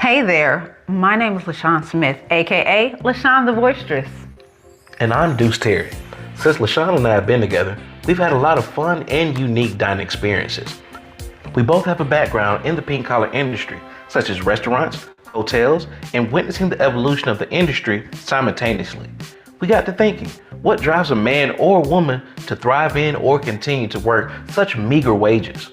Hey there, my name is LaShawn Smith, aka LaShawn the Voicstress. And I'm Deuce Terry. Since LaShawn and I have been together, we've had a lot of fun and unique dining experiences. We both have a background in the pink collar industry, such as restaurants, hotels, and witnessing the evolution of the industry simultaneously. We got to thinking, what drives a man or a woman to thrive in or continue to work such meager wages?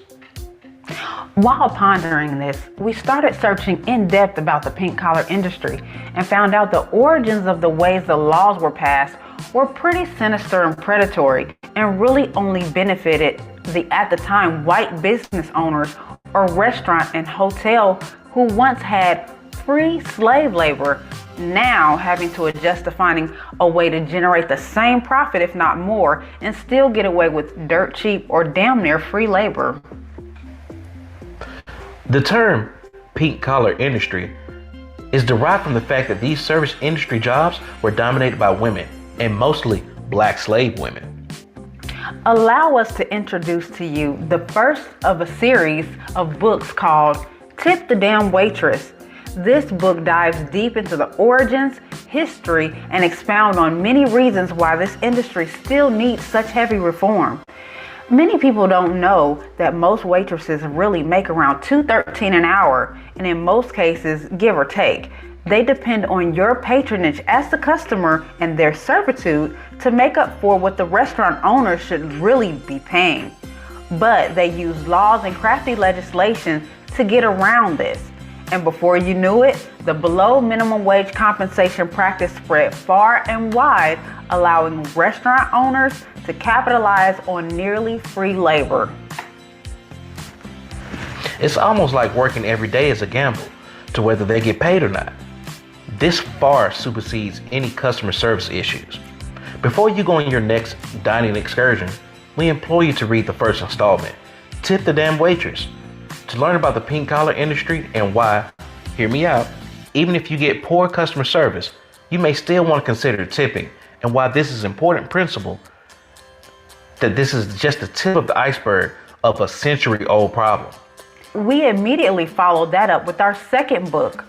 While pondering this, we started searching in depth about the pink collar industry and found out the origins of the ways the laws were passed were pretty sinister and predatory and really only benefited the, at the time, white business owners or restaurant and hotel who once had free slave labor, now having to adjust to finding a way to generate the same profit, if not more, and still get away with dirt cheap or damn near free labor. The term pink collar industry is derived from the fact that these service industry jobs were dominated by women, and mostly black slave women. Allow us to introduce to you the first of a series of books called Tip the Damn Waitress. This book dives deep into the origins, history, and expound on many reasons why this industry still needs such heavy reform. Many people don't know that most waitresses really make around $2.13 an hour, and in most cases, give or take. They depend on your patronage as the customer and their servitude to make up for what the restaurant owners should really be paying. But they use laws and crafty legislation to get around this. And before you knew it, the below minimum wage compensation practice spread far and wide, allowing restaurant owners to capitalize on nearly free labor. It's almost like working every day is a gamble to whether they get paid or not. This far supersedes any customer service issues. Before you go on your next dining excursion, we implore you to read the first installment, Tip the Damn Waitress, to learn about the pink collar industry and why, hear me out, even if you get poor customer service, you may still want to consider tipping, and why this is an important principle, that this is just the tip of the iceberg of a century-old problem. We immediately followed that up with our second book,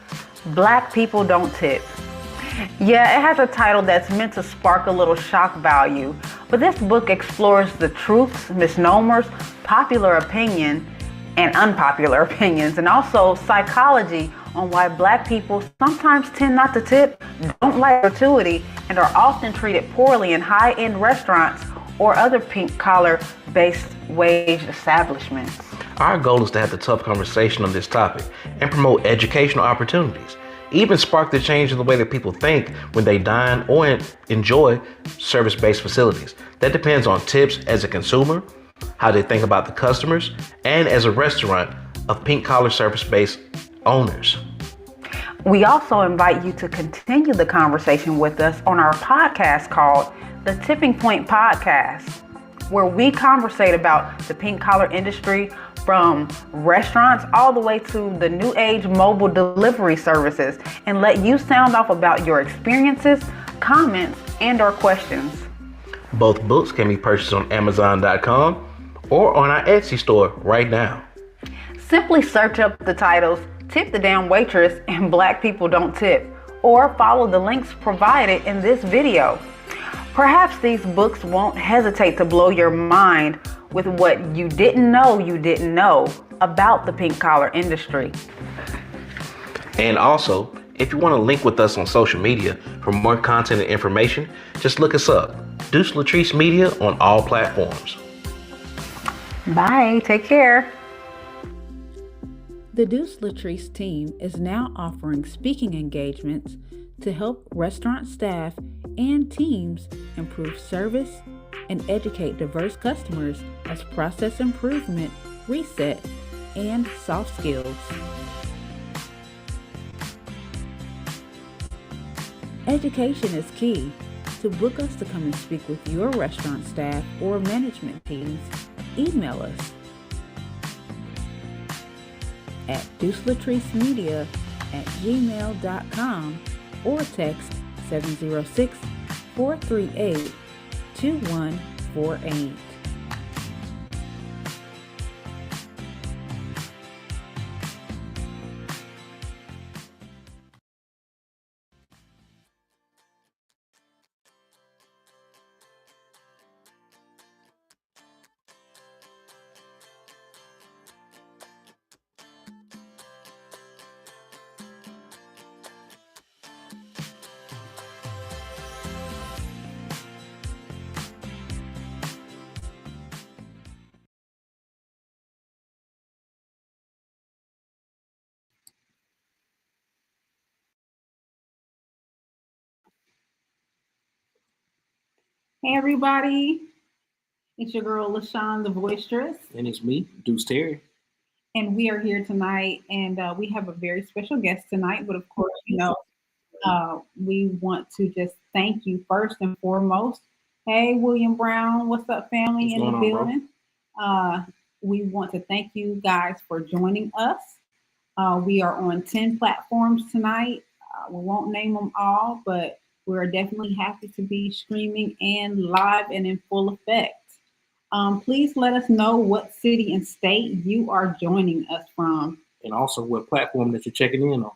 Black People Don't Tip. Yeah, it has a title that's meant to spark a little shock value, but this book explores the truths, misnomers, popular opinion, and unpopular opinions, and also psychology on why black people sometimes tend not to tip, don't like gratuity, and are often treated poorly in high-end restaurants or other pink collar based wage establishments. Our goal is to have the tough conversation on this topic and promote educational opportunities, even spark the change in the way that people think when they dine or enjoy service-based facilities. That depends on tips as a consumer, how they think about the customers, and as a restaurant of pink collar service-based owners. We also invite you to continue the conversation with us on our podcast called The Tipping Point Podcast, where we conversate about the pink collar industry from restaurants all the way to the new age mobile delivery services, and let you sound off about your experiences, comments, and or questions. Both books can be purchased on Amazon.com or on our Etsy store right now. Simply search up the titles Tip the Damn Waitress and Black People Don't Tip, or follow the links provided in this video. Perhaps these books won't hesitate to blow your mind with what you didn't know about the pink collar industry. And also, if you want to link with us on social media for more content and information, just look us up, Deuce Latrice Media, on all platforms. Bye, take care. The Deuce Latrice team is now offering speaking engagements to help restaurant staff and teams improve service and educate diverse customers as process improvement, reset, and soft skills. Education is key. To book us to come and speak with your restaurant staff or management teams, email us at deucelatricemedia@gmail.com or text 706-438-2148. Hey everybody, it's your girl LaShawn, the Voicstress, And it's me, Deuce Terry. and we are here tonight, and we have a very special guest tonight. But of course, we want to just thank you first and foremost. Hey, William Brown, what's up, family What's in the going on, bro? building? Uh, we want to thank you guys for joining us. We are on 10 platforms tonight. We won't name them all, but we're definitely happy to be streaming and live and in full effect. Please let us know what city and state you are joining us from. And also what platform that you're checking in on.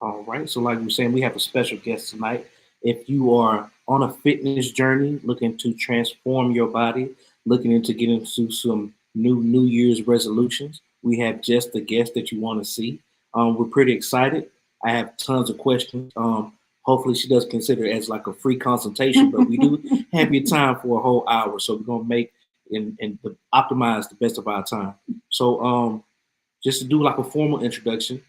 All right. So, like we were saying, we have a special guest tonight. If you are on a fitness journey, looking to transform your body, looking into getting into some New Year's resolutions, we have just the guest that you want to see. We're pretty excited. I have tons of questions. Hopefully, she does consider it as like a free consultation, but we do have your time for a whole hour. So, we're going to make and optimize the best of our time. So, just to do like a formal introduction,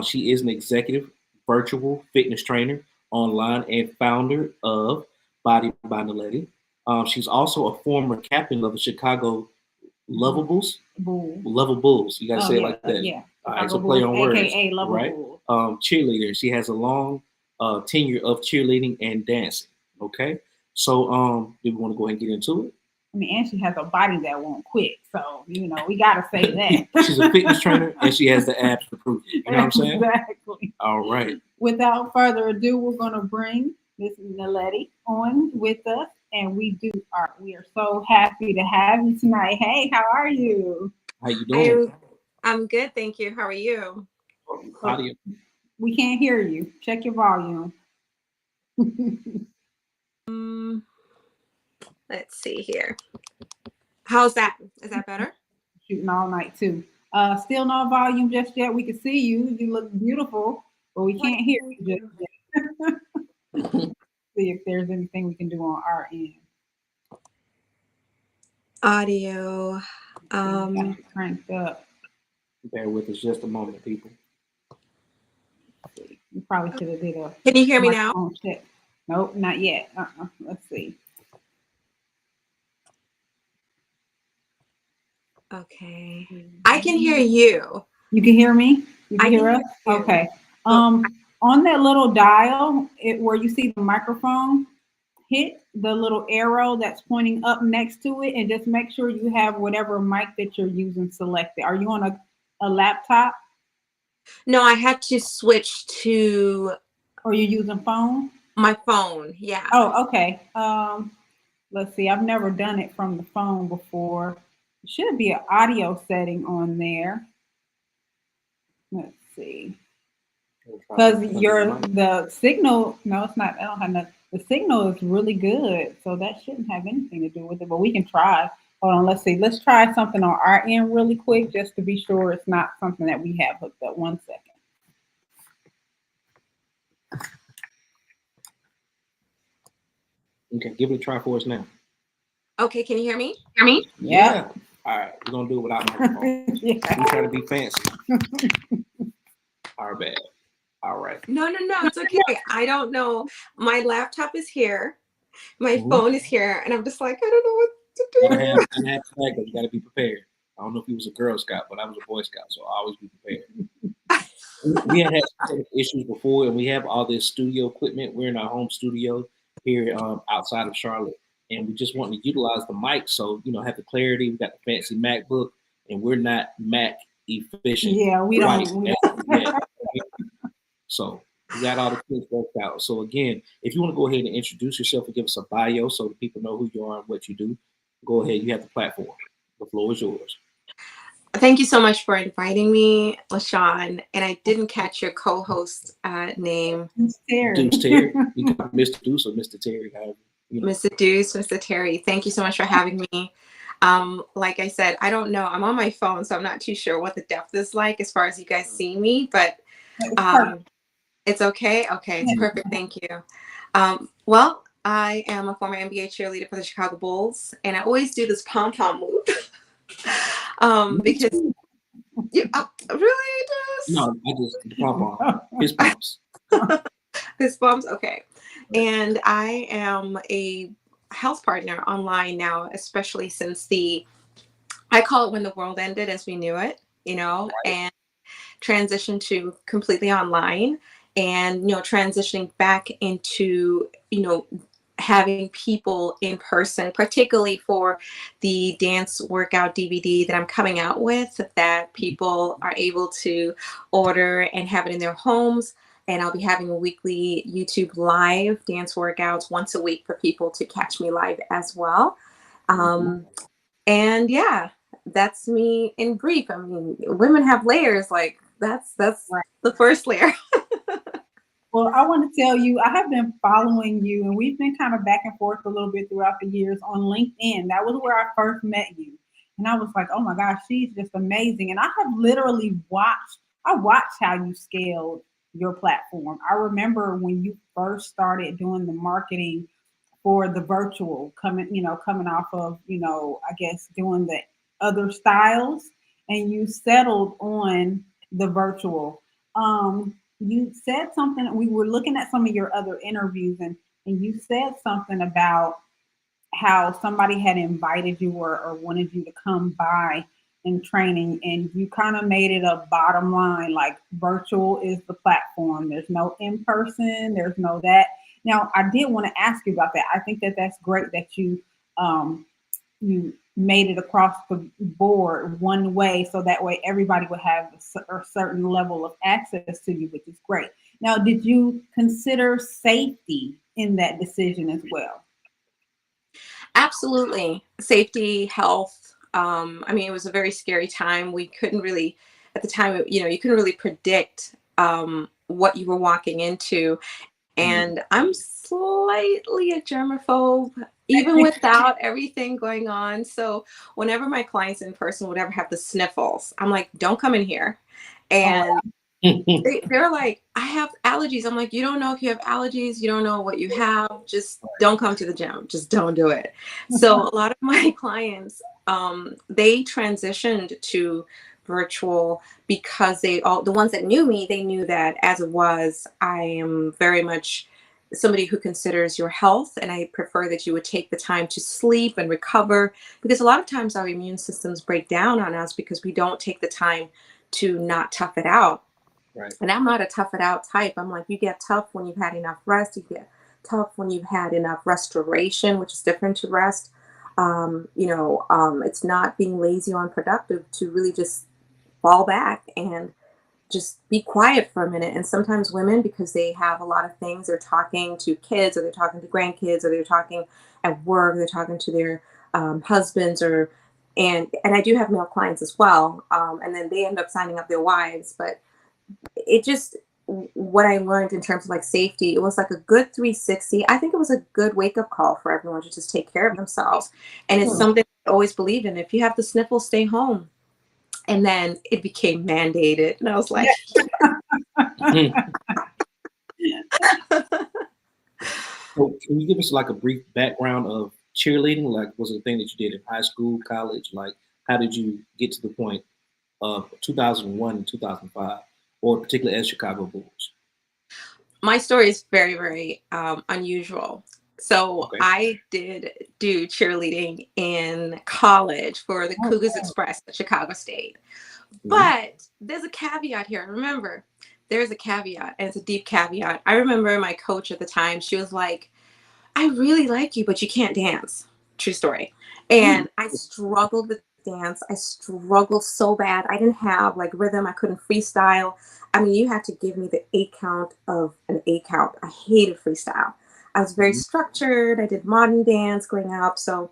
she is an executive virtual fitness trainer online and founder of Body by Naledi. She's also a former captain of the Chicago Lovables. Bull. Level Bulls. You got to say it like that. Yeah. All right, so play on words. AKA Love right? Bull. Cheerleader. She has a long tenure of cheerleading and dancing. Okay. So do we want to go ahead and get into it? I mean, and she has a body that won't quit. So, we got to say that. She's a fitness trainer and she has the abs to prove it. You know what I'm saying? Exactly. All right. Without further ado, we're going to bring Miss Naledi on with us. And we are so happy to have you tonight. Hey, how are you? How you doing? I'm good, thank you. How are you? Audio. We can't hear you. Check your volume. Let's see here. How's that? Is that better? Shooting all night too. Still no volume just yet. We can see you. You look beautiful, but we can't hear you just yet. See if there's anything we can do on our end. Audio. Cranked up. Bear with us just a moment, people. You probably should have did a. Can you hear me now? Check. Nope, not yet. Let's see. Okay. I can hear you. You can hear me? You can I hear can us? hear you. Okay. On that little dial, where you see the microphone, hit the little arrow that's pointing up next to it and just make sure you have whatever mic that you're using selected. Are you on a laptop? No, I had to switch to. Or you using phone? My phone, yeah. Oh, okay. Let's see. I've never done it from the phone before. There should be an audio setting on there. Let's see. Because the signal, no, it's not. I don't have nothing. The signal is really good, so that shouldn't have anything to do with it. But we can try. Hold on, let's see. Let's try something on our end really quick, just to be sure it's not something that we have hooked up. 1 second. Okay, give it a try for us now. Okay, can you hear me? Yeah. All right, we're gonna do it without microphone. Yeah. We try to be fancy. Our bad. All right. No, it's okay. I don't know. My laptop is here. My phone is here, and I'm just like, I don't know what to do. You gotta be prepared. I don't know if he was a Girl Scout, but I was a Boy Scout, so I always be prepared. We had some issues before, and we have all this studio equipment. We're in our home studio here outside of Charlotte, and we just want to utilize the mic, so have the clarity. We got the fancy MacBook, and we're not Mac efficient. Yeah, we don't. Yeah. So we got all the things worked out. So again, if you want to go ahead and introduce yourself and give us a bio so that people know who you are and what you do, go ahead. You have the platform. The floor is yours. Thank you so much for inviting me, LaShawn. And I didn't catch your co-host name. Deuce Terry. Deuce Terry. You can Mr. Deuce or Mr. Terry. Mr. Deuce, Mr. Terry. Thank you so much for having me. Like I said, I don't know. I'm on my phone, so I'm not too sure what the depth is like as far as you guys see me, but it's okay. Okay, it's perfect. Thank you. Well, I am a former NBA cheerleader for the Chicago Bulls, and I always do this pom-pom move. Because you really does. No, I just the pom-pom. His pops. His bumps. Okay. And I am a health partner online now, especially since I call it when the world ended as we knew it, and transitioned to completely online, and transitioning back into having people in person, particularly for the dance workout DVD that I'm coming out with, that people are able to order and have it in their homes. And I'll be having a weekly YouTube live dance workouts once a week for people to catch me live as well. And yeah, that's me in brief. I mean, women have layers. Like that's Right. the first layer. Well, I want to tell you, I have been following you, and we've been kind of back and forth a little bit throughout the years on LinkedIn. That was where I first met you. And I was like, oh my gosh, she's just amazing. And I have literally watched how you scaled your platform. I remember when you first started doing the marketing for the virtual, coming off of, I guess doing the other styles, and you settled on the virtual. You said something, we were looking at some of your other interviews, and you said something about how somebody had invited you or wanted you to come by in training, and you kind of made it a bottom line, like virtual is the platform. There's no in person, there's no that. Now, I did want to ask you about that. I think that that's great that you made it across the board one way, so that way everybody would have a certain level of access to you, which is great. Now, did you consider safety in that decision as well? Absolutely. Safety, health. I mean, it was a very scary time. We couldn't really, at the time, you couldn't really predict what you were walking into. And I'm slightly a germaphobe, even without everything going on. So whenever my clients in person would ever have the sniffles, I'm like, don't come in here. And they're like, I have allergies. I'm like, you don't know if you have allergies. You don't know what you have. Just don't come to the gym. Just don't do it. So a lot of my clients, they transitioned to virtual because the ones that knew me, they knew that as it was, I am very much somebody who considers your health, and I prefer that you would take the time to sleep and recover, because a lot of times our immune systems break down on us because we don't take the time to not tough it out. Right. And I'm not a tough it out type. I'm like, you get tough when you've had enough rest. You get tough when you've had enough restoration, which is different to rest. It's not being lazy or unproductive to really just fall back and just be quiet for a minute. And sometimes women, because they have a lot of things, they're talking to kids, or they're talking to grandkids, or they're talking at work, they're talking to their husbands, and I do have male clients as well. And then they end up signing up their wives. But it just, what I learned in terms of like safety, it was like a good 360. I think it was a good wake up call for everyone to just take care of themselves. And it's something I always believed in. If you have the sniffles, stay home. And then it became mandated. And I was like, So can you give us like a brief background of cheerleading? Like, was it a thing that you did in high school, college? Like, how did you get to the point of 2001 and 2005, or particularly as Chicago Bulls? my story is very, very unusual. So Okay. I did do cheerleading in college for the Cougars Express at Chicago State. But there's a caveat here. Remember, there's a caveat, and it's a deep caveat. I remember my coach at the time, she was like, I really like you, but you can't dance. True story. And I struggled with dance. I struggled so bad. I didn't have like rhythm. I couldn't freestyle. I mean, you had to give me the 8 count of an 8 count. I hated freestyle. I was very structured. I did modern dance growing up. So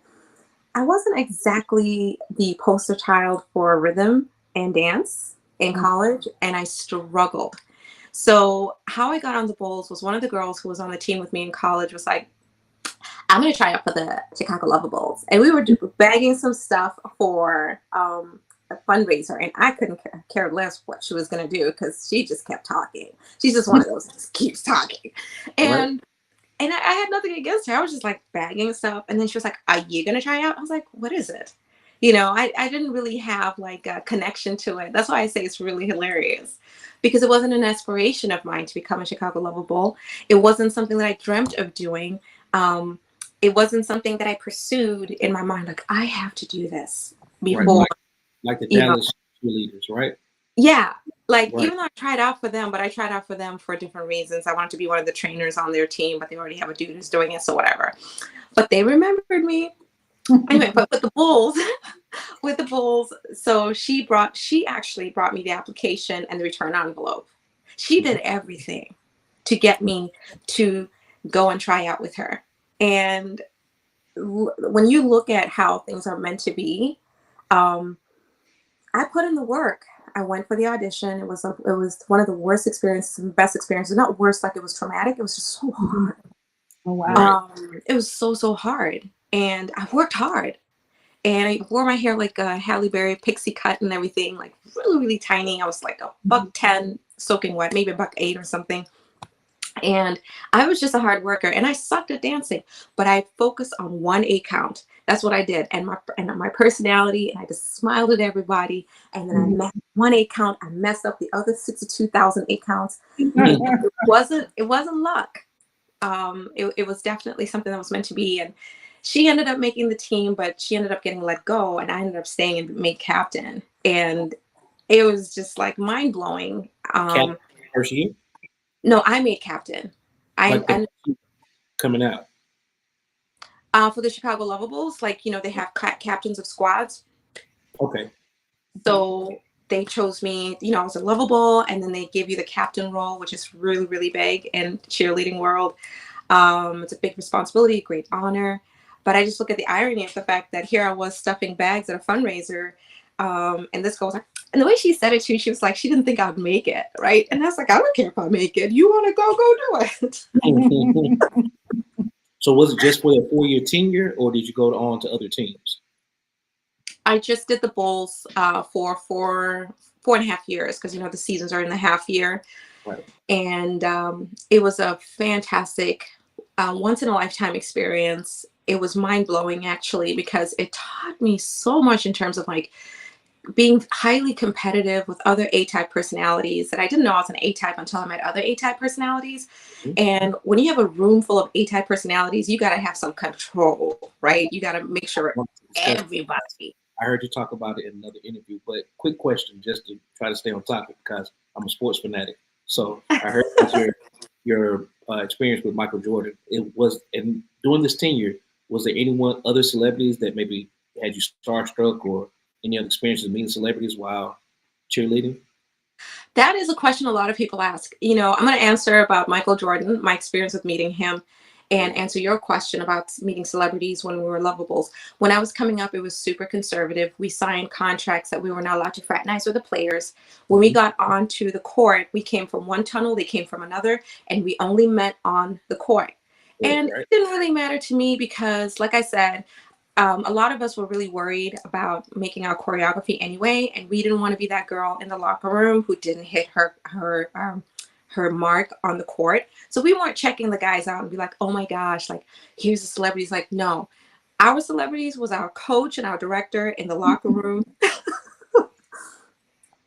I wasn't exactly the poster child for rhythm and dance in college, and I struggled. So how I got on the Bulls was one of the girls who was on the team with me in college was like, I'm going to try out for the Chicago Lovables. And we were bagging some stuff for a fundraiser, and I couldn't care less what she was going to do because she just kept talking. She's just one of those that just keeps talking. And I had nothing against her. I was just like bagging stuff. And then she was like, are you going to try out? I was like, what is it? You know, I didn't really have like a connection to it. That's why I say it's really hilarious, because it wasn't an aspiration of mine to become a Chicago Lovable. It wasn't something that I dreamt of doing. It wasn't something that I pursued in my mind, like I have to do this Right. before, Like the you know. Dallas cheerleaders, right? Yeah, like Right. even though I tried out for them, but I tried out for them for different reasons. I wanted to be one of the trainers on their team, but they already have a dude who's doing it, so whatever. But they remembered me. Anyway, but with the Bulls, with the Bulls, so she actually brought me the application and the return envelope. She did everything to get me to go and try out with her. And when you look at how things are meant to be, um, I put in the work. I went for the audition. It was one of the worst experiences and best experiences. Not worst, like it was traumatic. It was just so hard. Oh, wow. It was so hard, and I worked hard. And I wore my hair like a Halle Berry pixie cut and everything, like really tiny. I was like a $1.10 soaking wet, maybe $1.08 or something. And I was just a hard worker, and I sucked at dancing, but I focused on one 8 count. That's what I did, and my personality, and I just smiled at everybody. And then I met one 8 count. I messed up the other 62,000 8 counts. It wasn't luck. It was definitely something that was meant to be. And she ended up making the team, but she ended up getting let go, and I ended up staying and made captain. And it was just like mind blowing. Captain first year? No, I made captain. I coming out. For the Chicago Lovables, like, you know, they have captains of squads. Okay. So they chose me, you know, I was a lovable, and then they give you the captain role, which is really big in cheerleading world. It's a big responsibility, great honor. But I just look at the irony of the fact that here I was stuffing bags at a fundraiser. And this girl was like, and the way she said it too, she was like, she didn't think I'd make it, right? And I was like, I don't care if I make it. You want to go do it. So was it just for a 4-year tenure, or did you go on to other teams? I just did the Bulls for 4.5 years, because, you know, the seasons are in the half year. Right. And it was a fantastic, once in a lifetime experience. It was mind blowing, actually, because it taught me so much in terms of like being highly competitive with other A-type personalities that I didn't know I was an A-type until I met other A-type personalities. Mm-hmm. And when you have a room full of A-type personalities, you got to have some control, right? You got to make sure everybody. I heard you talk about it in another interview, but quick question, just to try to stay on topic, because I'm a sports fanatic. So I heard that your experience with Michael Jordan, it was, and during this tenure, was there anyone, other celebrities that maybe had you starstruck, or any other experiences meeting celebrities while cheerleading? That is a question a lot of people ask. You know, I'm going to answer about Michael Jordan, my experience with meeting him, and answer your question about meeting celebrities when we were Lovables. When I was coming up, it was super conservative. We signed contracts that we were not allowed to fraternize with the players. When we got onto the court, we came from one tunnel, they came from another, and we only met on the court. And it didn't really matter to me because, like I said, a lot of us were really worried about making our choreography anyway, and we didn't want to be that girl in the locker room who didn't hit her mark on the court. So we weren't checking the guys out and be like, oh my gosh, like here's the celebrities. Like, no, our celebrities was our coach and our director in the locker room.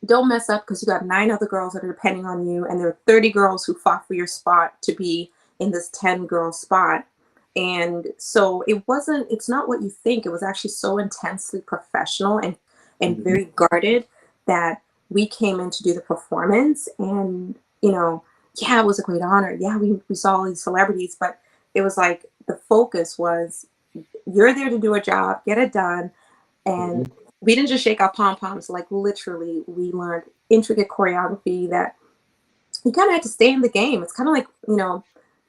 Don't mess up, because you got 9 other girls that are depending on you, and there are 30 girls who fought for your spot to be in this 10-girl spot. And so it's not what you think. It was actually so intensely professional and very guarded that we came in to do the performance. And, you know, yeah, it was a great honor. Yeah, we saw all these celebrities, but it was like the focus was, you're there to do a job, get it done. And we didn't just shake our pom-poms. Like, literally, we learned intricate choreography that you kind of had to stay in the game. It's kind of like, you know,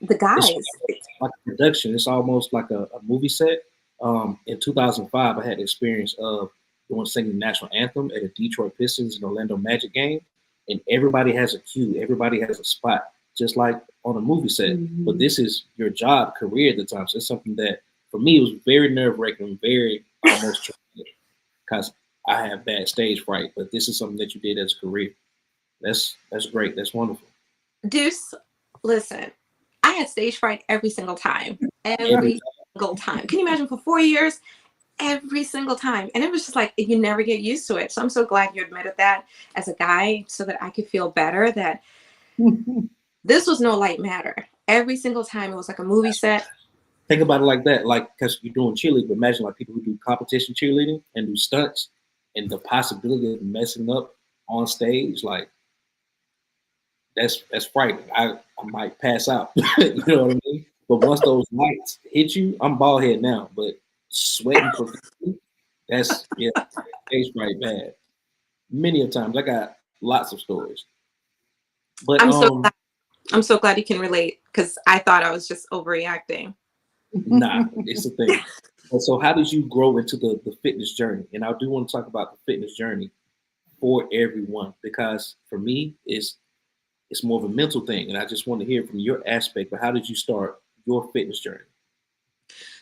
the guys. It's like a production. It's almost like a movie set. In 2005, I had the experience of singing the national anthem at a Detroit Pistons and Orlando Magic game, and everybody has a cue. Everybody has a spot, just like on a movie set. But this is your job, career at the time. So it's something that, for me, it was very nerve-wracking, very almost traumatic, because I have bad stage fright. But this is something that you did as a career. That's great. That's wonderful. Deuce, listen. I had stage fright every single time. Every single time. Can you imagine, for 4 years, every single time. And it was just like, you never get used to it. So I'm so glad you admitted that as a guy so that I could feel better that this was no light matter. Every single time it was like a movie set. Think about it like that, like, because you're doing cheerleading, but imagine like people who do competition cheerleading and do stunts and the possibility of messing up on stage, like that's frightening. I might pass out. You know what I mean? But once those lights hit you, I'm bald head now, but sweating profusely, that's stage fright bad. Many of times I got lots of stories. But I'm so glad you can relate, because I thought I was just overreacting. Nah, it's the thing. And so how did you grow into the fitness journey? And I do want to talk about the fitness journey for everyone, because for me, it's more of a mental thing. And I just want to hear from your aspect, but how did you start your fitness journey?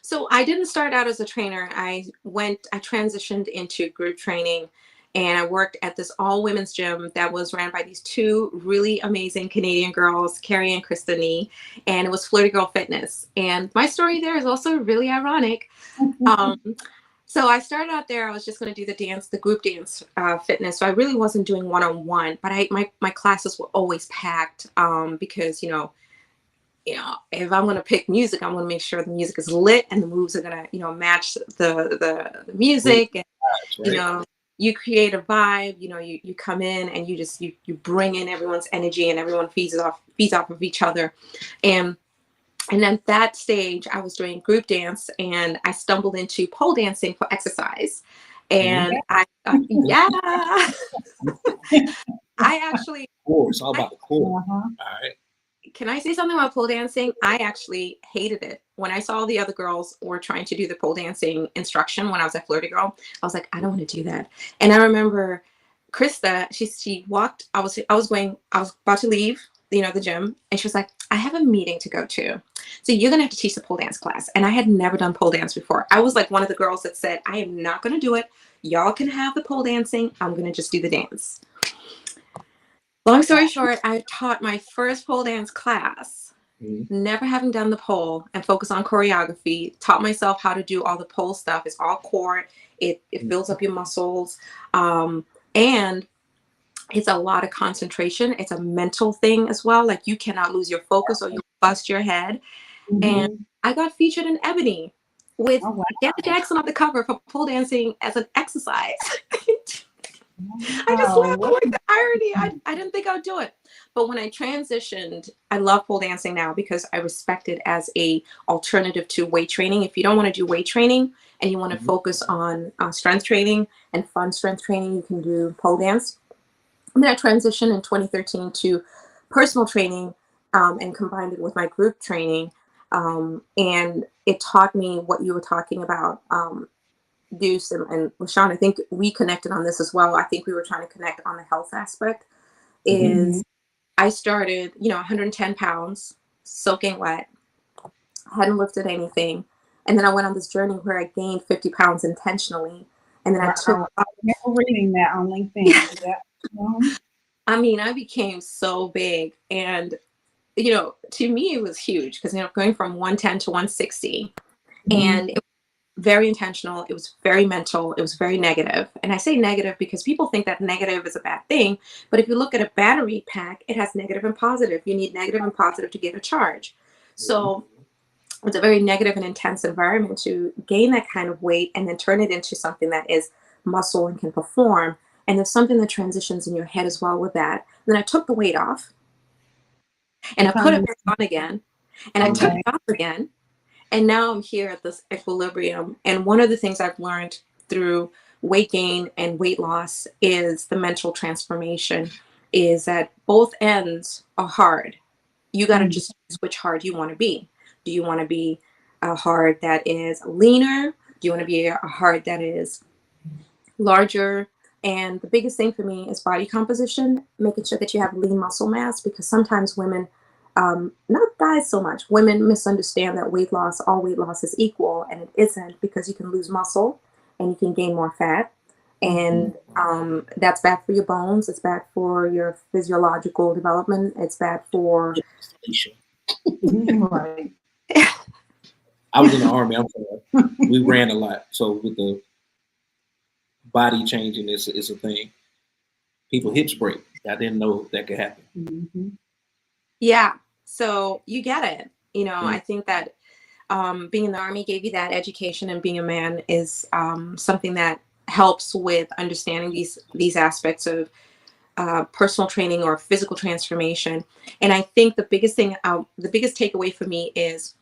So I didn't start out as a trainer. I transitioned into group training, and I worked at this all women's gym that was ran by these two really amazing Canadian girls, Carrie and Krista Nee, and it was Flirty Girl Fitness. And my story there is also really ironic. So I started out there, I was just going to do the group dance fitness. So I really wasn't doing one-on-one, but my classes were always packed because, if I'm going to pick music, I'm going to make sure the music is lit and the moves are going to, match the music. And, Right. You create a vibe, you come in and you bring in everyone's energy, and everyone feeds off of each other. And at that stage, I was doing group dance, and I stumbled into pole dancing for exercise. And I thought, I actually. Core, it's all about the core. All right. Can I say something about pole dancing? I actually hated it. When I saw the other girls were trying to do the pole dancing instruction when I was at Flirty Girl, I was like, I don't want to do that. And I remember Krista, she walked, I was about to leave, the gym, and she was like, I have a meeting to go to. So you're going to have to teach the pole dance class. And I had never done pole dance before. I was like one of the girls that said, I am not going to do it. Y'all can have the pole dancing. I'm going to just do the dance. Long story short, I taught my first pole dance class, never having done the pole, and focus on choreography, taught myself how to do all the pole stuff. It's all core. It builds up your muscles. And it's a lot of concentration. It's a mental thing as well. Like, you cannot lose your focus or you bust your head. And I got featured in Ebony with Janet Jackson on the cover for pole dancing as an exercise. I just laughed at the irony. I didn't think I would do it. But when I transitioned, I love pole dancing now because I respect it as a alternative to weight training. If you don't want to do weight training and you want to focus on strength training and fun strength training, you can do pole dance. And then I transitioned in 2013 to personal training and combined it with my group training. And it taught me what you were talking about, Deuce and LaShawn. I think we connected on this as well. I think we were trying to connect on the health aspect. I started, 110 pounds, soaking wet, hadn't lifted anything. And then I went on this journey where I gained 50 pounds intentionally. And then I remember reading that on LinkedIn. I became so big. And, to me, it was huge because, going from 110 to 160. And it was very intentional. It was very mental. It was very negative. And I say negative because people think that negative is a bad thing. But if you look at a battery pack, it has negative and positive. You need negative and positive to get a charge. So it's a very negative and intense environment to gain that kind of weight and then turn it into something that is muscle and can perform. And there's something that transitions in your head as well with that. And then I took the weight off and I put it back on again, and I took it off again. And now I'm here at this equilibrium. And one of the things I've learned through weight gain and weight loss is the mental transformation, is that both ends are hard. You got to just choose which hard you want to be. Do you want to be a hard that is leaner? Do you want to be a hard that is larger? And the biggest thing for me is body composition, making sure that you have lean muscle mass, because sometimes women, not guys so much, women misunderstand that all weight loss is equal, and it isn't, because you can lose muscle and you can gain more fat. And that's bad for your bones. It's bad for your physiological development. It's bad for... Right. I was in the Army. I'm sorry. We ran a lot. So with the body changing, it's a thing. People hips break. I didn't know that could happen. Mm-hmm. Yeah. So you get it. You know, Mm. I think that being in the Army gave you that education, and being a man is something that helps with understanding these aspects of personal training or physical transformation. And I think the biggest thing, the biggest takeaway for me is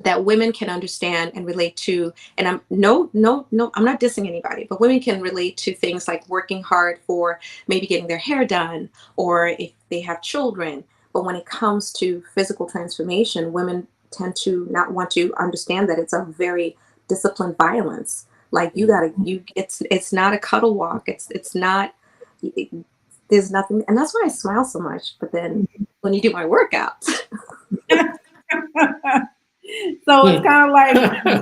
that women can understand and relate to, and I'm I'm not dissing anybody, but women can relate to things like working hard for maybe getting their hair done, or if they have children. But when it comes to physical transformation, women tend to not want to understand that it's a very disciplined violence. Like it's not a cuddle walk. It's not, there's nothing. And that's why I smile so much. But then when you do my workouts, So it's kind of like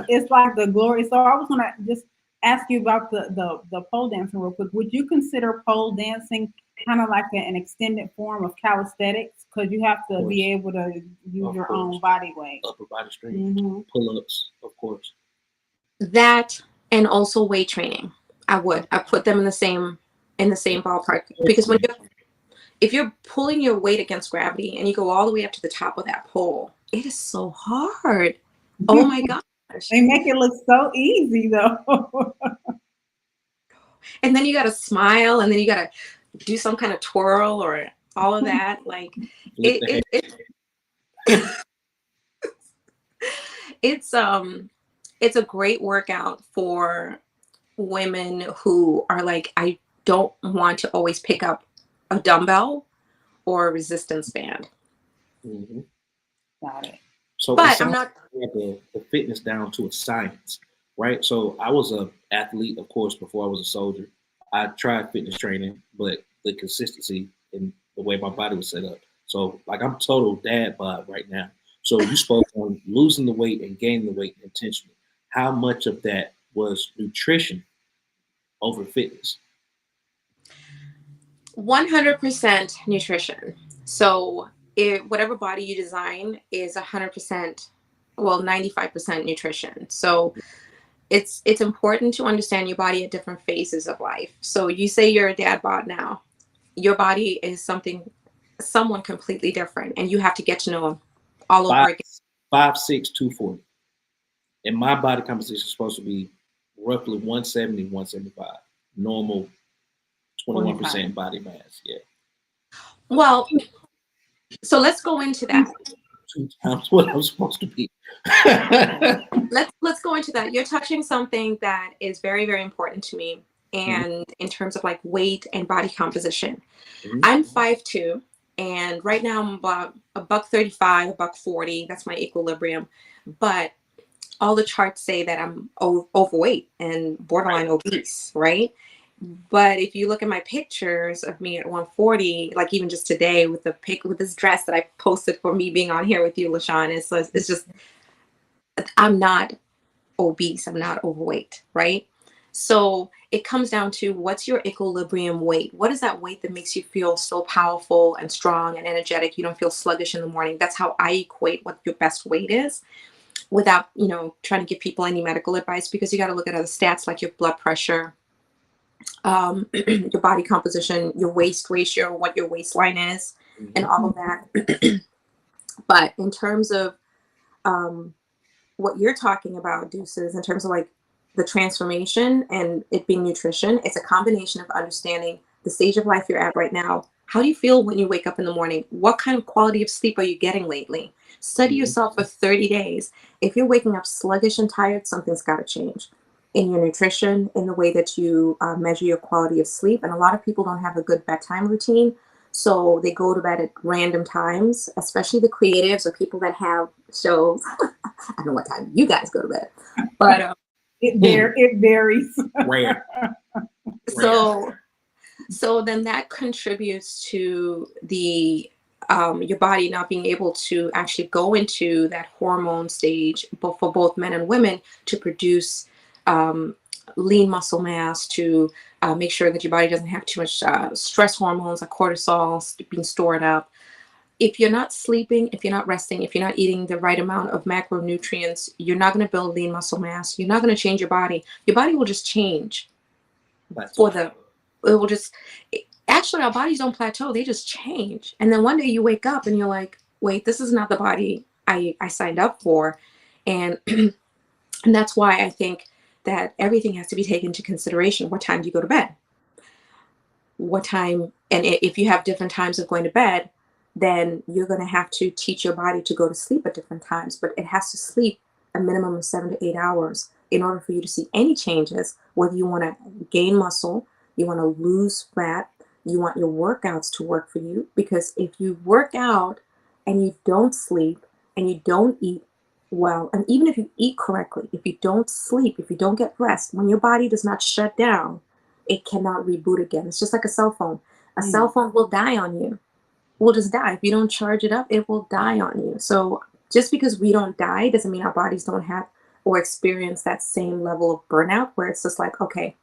it's like the glory. So I was gonna just ask you about the pole dancing real quick. Would you consider pole dancing kind of like an extended form of calisthenics? Because you have to be able to use your own body weight, upper body strength, pull-ups, of course. that, and also weight training. I put them in the same ballpark, because if you're pulling your weight against gravity and you go all the way up to the top of that pole, it is so hard. Oh my gosh. They make it look so easy though. And then you got to smile, and then you got to do some kind of twirl or all of that. Like it's a great workout for women who are like, I don't want to always pick up a dumbbell or a resistance band. Mm-hmm. Got it. So but I'm not the fitness down to a science, right? So I was an athlete, of course, before I was a soldier. I tried fitness training, but the consistency and the way my body was set up. So like I'm total dad bod right now. So you spoke on losing the weight and gaining the weight intentionally. How much of that was nutrition over fitness? 100% nutrition. So whatever body you design is 100%, well, 95% nutrition. So it's important to understand your body at different phases of life. So you say you're a dad bod now. Your body is someone completely different, and you have to get to know them all over again. 5'6", 240. And my body composition is supposed to be roughly 170, 175. Normal 21% body mass. Yeah. Well, so let's go into that. 2 times what I'm supposed to be. Let's go into that. You're touching something that is very, very important to me, and in terms of like weight and body composition. I'm 5'2", and right now I'm about $135, $140. That's my equilibrium. But all the charts say that I'm overweight and borderline obese, right? But if you look at my pictures of me at 140, like even just today with this dress that I posted for me being on here with you, LaShawn, it's just, I'm not obese, I'm not overweight, right? So it comes down to, what's your equilibrium weight? What is that weight that makes you feel so powerful and strong and energetic? You don't feel sluggish in the morning. That's how I equate what your best weight is, without, trying to give people any medical advice, because you got to look at other stats like your blood pressure, your body composition, your waist ratio, what your waistline is, and all of that. But in terms of what you're talking about, Deuces, in terms of like the transformation and it being nutrition, it's a combination of understanding the stage of life you're at right now. How do you feel when you wake up in the morning? What kind of quality of sleep are you getting lately? Study yourself for 30 days. If you're waking up sluggish and tired, something's got to change in your nutrition, in the way that you measure your quality of sleep. And a lot of people don't have a good bedtime routine. So they go to bed at random times, especially the creatives or people that have shows. I don't know what time you guys go to bed, but it varies. Rare. So then that contributes to the your body not being able to actually go into that hormone stage, but for both men and women, to produce lean muscle mass, to make sure that your body doesn't have too much stress hormones like cortisol being stored up. if you're not sleeping, if you're not resting, if you're not eating the right amount of macronutrients, you're not going to build lean muscle mass. You're not going to change your body. Your body will just change for the, it will just, actually our bodies don't plateau. They just change. And then one day you wake up and you're like, wait, this is not the body I signed up for. And, and that's why I think that everything has to be taken into consideration. What time do you go to bed? What time, and if you have different times of going to bed, then you're going to have to teach your body to go to sleep at different times, but it has to sleep a minimum of 7 to 8 hours in order for you to see any changes, whether you want to gain muscle, you want to lose fat, you want your workouts to work for you. Because if you work out and you don't sleep and you don't eat well, and even if you eat correctly, if you don't sleep, if you don't get rest, when your body does not shut down, it cannot reboot again. It's just like a cell phone. A cell phone will die on you. Will just die. If you don't charge it up, it will die on you. So just because we don't die doesn't mean our bodies don't have or experience that same level of burnout where it's just like, okay,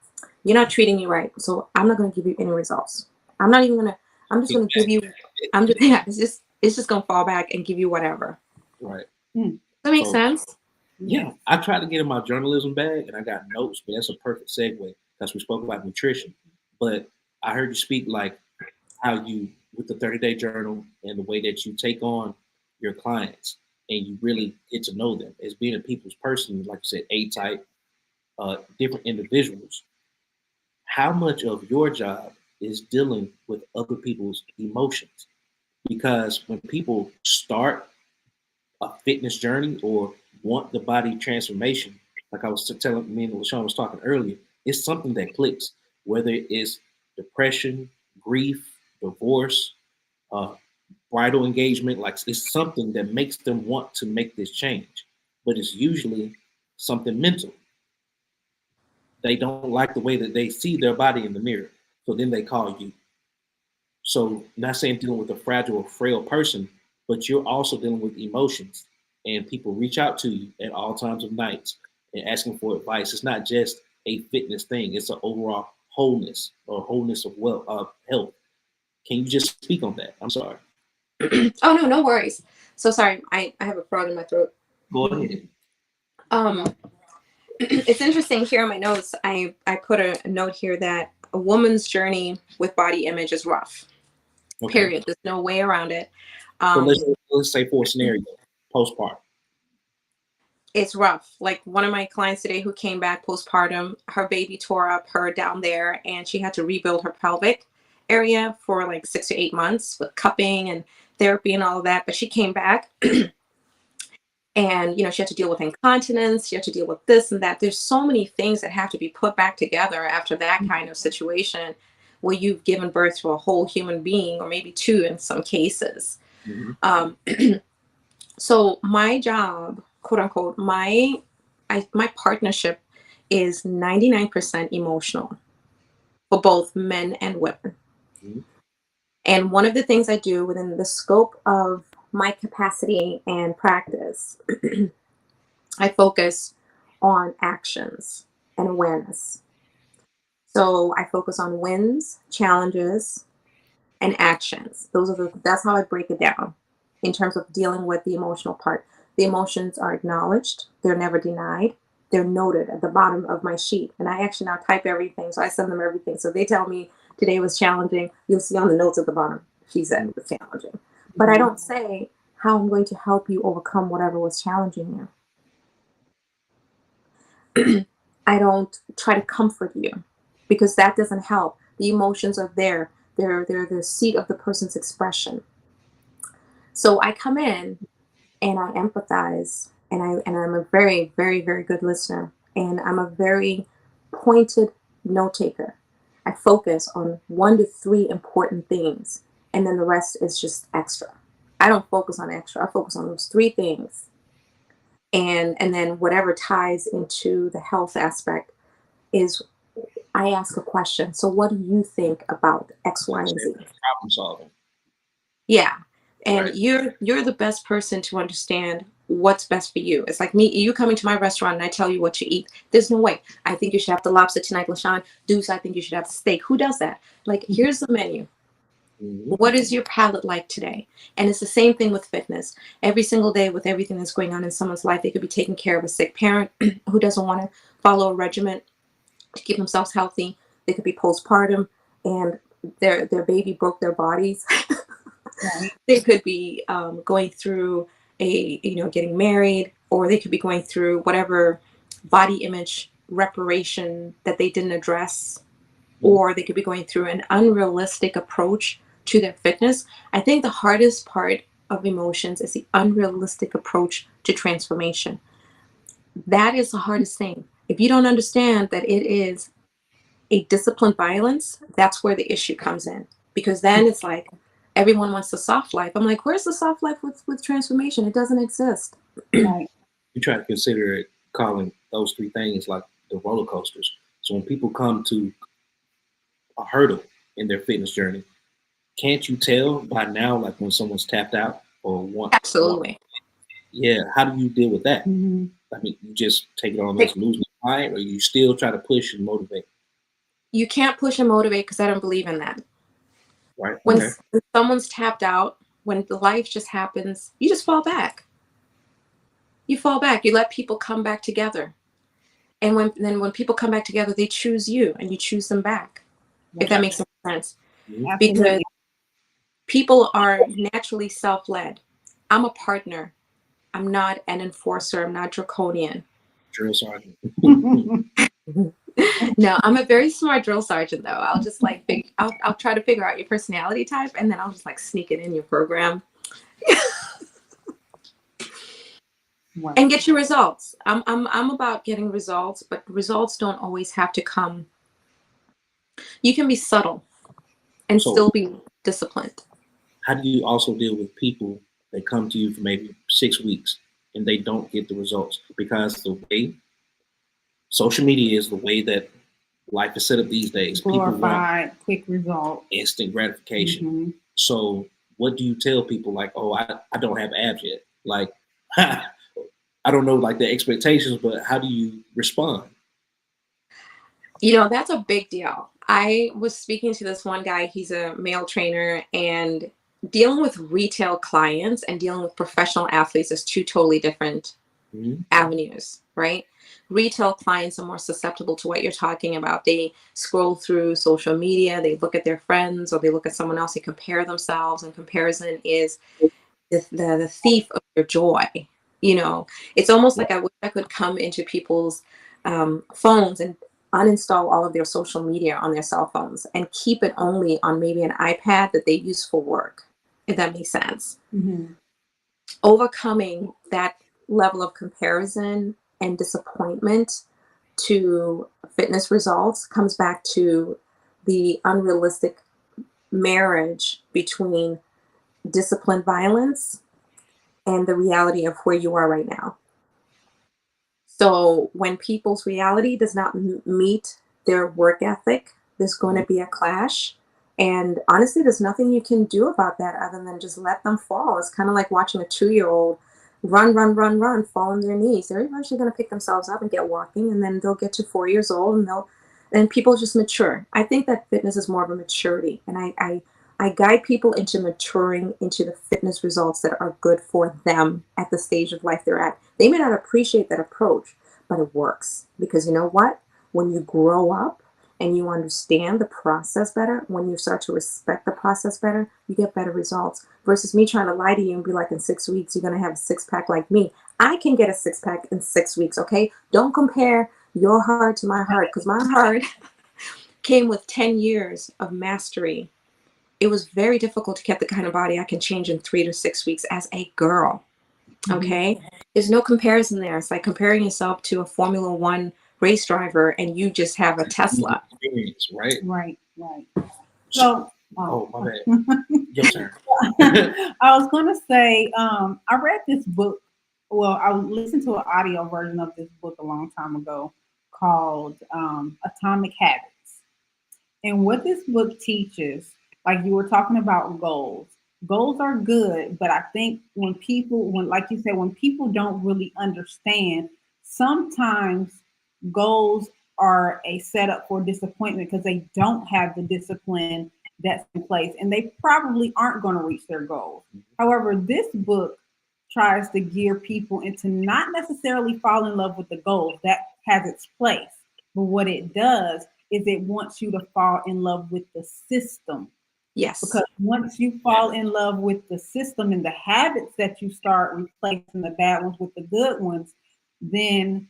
you're not treating me right, so I'm not going to give you any results. I'm not even going to, I'm just going to give you, I'm just, yeah, it's just going to fall back and give you whatever. Right. Does that make sense? Yeah. I tried to get in my journalism bag and I got notes, but that's a perfect segue because we spoke about nutrition. But I heard you speak like how you, with the 30-day journal and the way that you take on your clients and you really get to know them as being a people's person, like you said, A-type, different individuals. How much of your job is dealing with other people's emotions? Because when people start a fitness journey or want the body transformation, like I was telling me and LaShawn was talking earlier, it's something that clicks, whether it's depression, grief, divorce, bridal engagement, like it's something that makes them want to make this change, but it's usually something mental. They don't like the way that they see their body in the mirror, so then they call you. So not saying dealing with a fragile or frail person, but you're also dealing with emotions, and people reach out to you at all times of nights and asking for advice. It's not just a fitness thing; it's an overall wholeness or wholeness of health. Can you just speak on that? I'm sorry. Oh no worries. So sorry, I have a frog in my throat. Go ahead. It's interesting here in my notes. I put a note here that a woman's journey with body image is rough. Okay. Period. There's no way around it. So let's say for a scenario, postpartum. It's rough. Like one of my clients today who came back postpartum, her baby tore up her down there and she had to rebuild her pelvic area for like 6 to 8 months with cupping and therapy and all of that. But she came back and, she had to deal with incontinence. She had to deal with this and that. There's so many things that have to be put back together after that kind of situation where you've given birth to a whole human being, or maybe two in some cases. So my job, quote unquote, my partnership is 99% emotional for both men and women. And one of the things I do within the scope of my capacity and practice, I focus on actions and awareness. So I focus on wins, challenges, and actions. That's how I break it down in terms of dealing with the emotional part. The emotions are acknowledged. They're never denied. They're noted at the bottom of my sheet. And I actually now type everything. So I send them everything. So they tell me today was challenging. You'll see on the notes at the bottom, she said it was challenging. But I don't say how I'm going to help you overcome whatever was challenging you. I don't try to comfort you because that doesn't help. The emotions are there. They're the seat of the person's expression. So I come in and I empathize, and I'm a very, very, very good listener, and I'm a very pointed note taker. I focus on 1 to 3 important things, and then the rest is just extra. I don't focus on extra. I focus on those 3 things, and then whatever ties into the health aspect is I ask a question. So what do you think about X, Y, and Z? Problem solving. Yeah. And right. You're the best person to understand what's best for you. It's like me, you coming to my restaurant and I tell you what to eat. There's no way. I think you should have the lobster tonight, LaShawn. Deuce, I think you should have the steak. Who does that? Like, here's the menu. What is your palate like today? And it's the same thing with fitness. Every single day, with everything that's going on in someone's life, they could be taking care of a sick parent who doesn't want to follow a regimen to keep themselves healthy. They could be postpartum and their baby broke their bodies. Right. They could be going through getting married, or they could be going through whatever body image reparation that they didn't address, or they could be going through an unrealistic approach to their fitness. I think the hardest part of emotions is the unrealistic approach to transformation. That is the hardest thing. If you don't understand that it is a disciplined violence, that's where the issue comes in. Because then it's like everyone wants the soft life. I'm like, where's the soft life with transformation? It doesn't exist. Right. You try to consider it, calling those three things like the roller coasters. So when people come to a hurdle in their fitness journey, can't you tell by now, like when someone's tapped out or want? Absolutely. Yeah. How do you deal with that? Mm-hmm. I mean, you just take it on as losing mind, or you still try to push and motivate? You can't push and motivate because I don't believe in that. Right. When Okay. someone's tapped out, when the life just happens, you just fall back. You fall back. You let people come back together. And when people come back together, they choose you and you choose them back. If that makes sense. Because Absolutely. people are naturally self-led. I'm a partner. I'm not an enforcer. I'm not draconian. Drill sergeant. No, I'm a very smart drill sergeant though. I'll just like I'll try to figure out your personality type and then I'll just like sneak it in your program. And get your results. I'm about getting results, but results don't always have to come. You can be subtle and still be disciplined. How do you also deal with people that come to you for maybe 6 weeks and they don't get the results? Because the way social media is, the way that life is set up these days, Glorified, people want quick result, instant gratification. Mm-hmm. So what do you tell people like, oh, I don't have abs yet? Like, I don't know, like the expectations, but how do you respond? That's a big deal. I was speaking to this one guy, he's a male trainer, and dealing with retail clients and dealing with professional athletes is two totally different avenues, right? Retail clients are more susceptible to what you're talking about. They scroll through social media, they look at their friends, or they look at someone else, they compare themselves, and comparison is the thief of your joy. It's almost like I wish I could come into people's phones and uninstall all of their social media on their cell phones and keep it only on maybe an iPad that they use for work, if that makes sense. Mm-hmm. Overcoming that level of comparison and disappointment to fitness results comes back to the unrealistic marriage between disciplined violence and the reality of where you are right now. So when people's reality does not meet their work ethic, there's going to be a clash. And honestly, there's nothing you can do about that other than just let them fall. It's kind of like watching a 2-year-old run, fall on their knees. They're eventually going to pick themselves up and get walking, and then they'll get to 4 years old and people just mature. I think that fitness is more of a maturity. And I guide people into maturing into the fitness results that are good for them at the stage of life they're at. They may not appreciate that approach, but it works. Because you know what? When you grow up and you understand the process better, when you start to respect the process better, you get better results. Versus me trying to lie to you and be like, in 6 weeks, you're going to have a six-pack like me. I can get a six-pack in 6 weeks, okay? Don't compare your heart to my heart, because my heart came with 10 years of mastery. It was very difficult to get the kind of body I can change in 3 to 6 weeks as a girl. Okay. Mm-hmm. There's no comparison there. It's like comparing yourself to a Formula One race driver and you just have a Tesla. Right. So, my bad. Your turn. I was going to say, I read this book. Well, I listened to an audio version of this book a long time ago called Atomic Habits. And what this book teaches, like you were talking about goals are good, but I think when like you said, when people don't really understand, sometimes goals are a setup for disappointment because they don't have the discipline that's in place, and they probably aren't going to reach their goals. However, this book tries to gear people into not necessarily fall in love with the goals. That has its place. But what it does is it wants you to fall in love with the system. Yes. Because once you fall in love with the system and the habits that you start replacing the bad ones with the good ones, then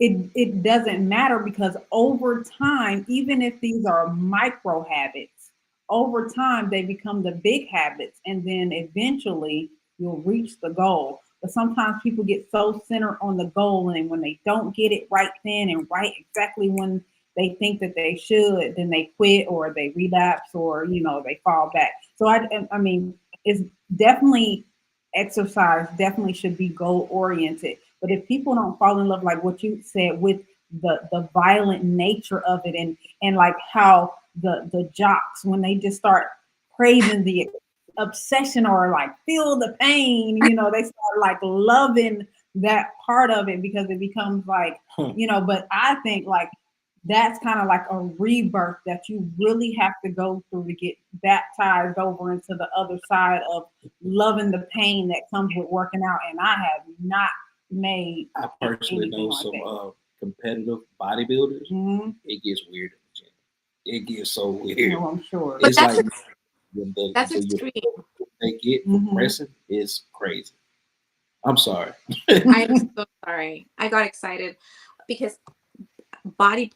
it doesn't matter, because over time, even if these are micro habits, over time they become the big habits, and then eventually you'll reach the goal. But sometimes people get so centered on the goal, and when they don't get it right then and right exactly when they think that they should, then they quit or they relapse, or they fall back. So I mean, it's definitely exercise definitely should be goal oriented. But if people don't fall in love, like what you said, with the violent nature of it, and like how the jocks, when they just start praising the obsession or like feel the pain, they start like loving that part of it, because it becomes like, but I think like that's kind of like a rebirth that you really have to go through to get baptized over into the other side of loving the pain that comes with working out. And I have not made. I personally know like some competitive bodybuilders. Mm-hmm. It gets weird in the gym. It gets so weird. I'm sure. It's like that's extreme. They get progressive is crazy. I'm sorry. I am so sorry. I got excited because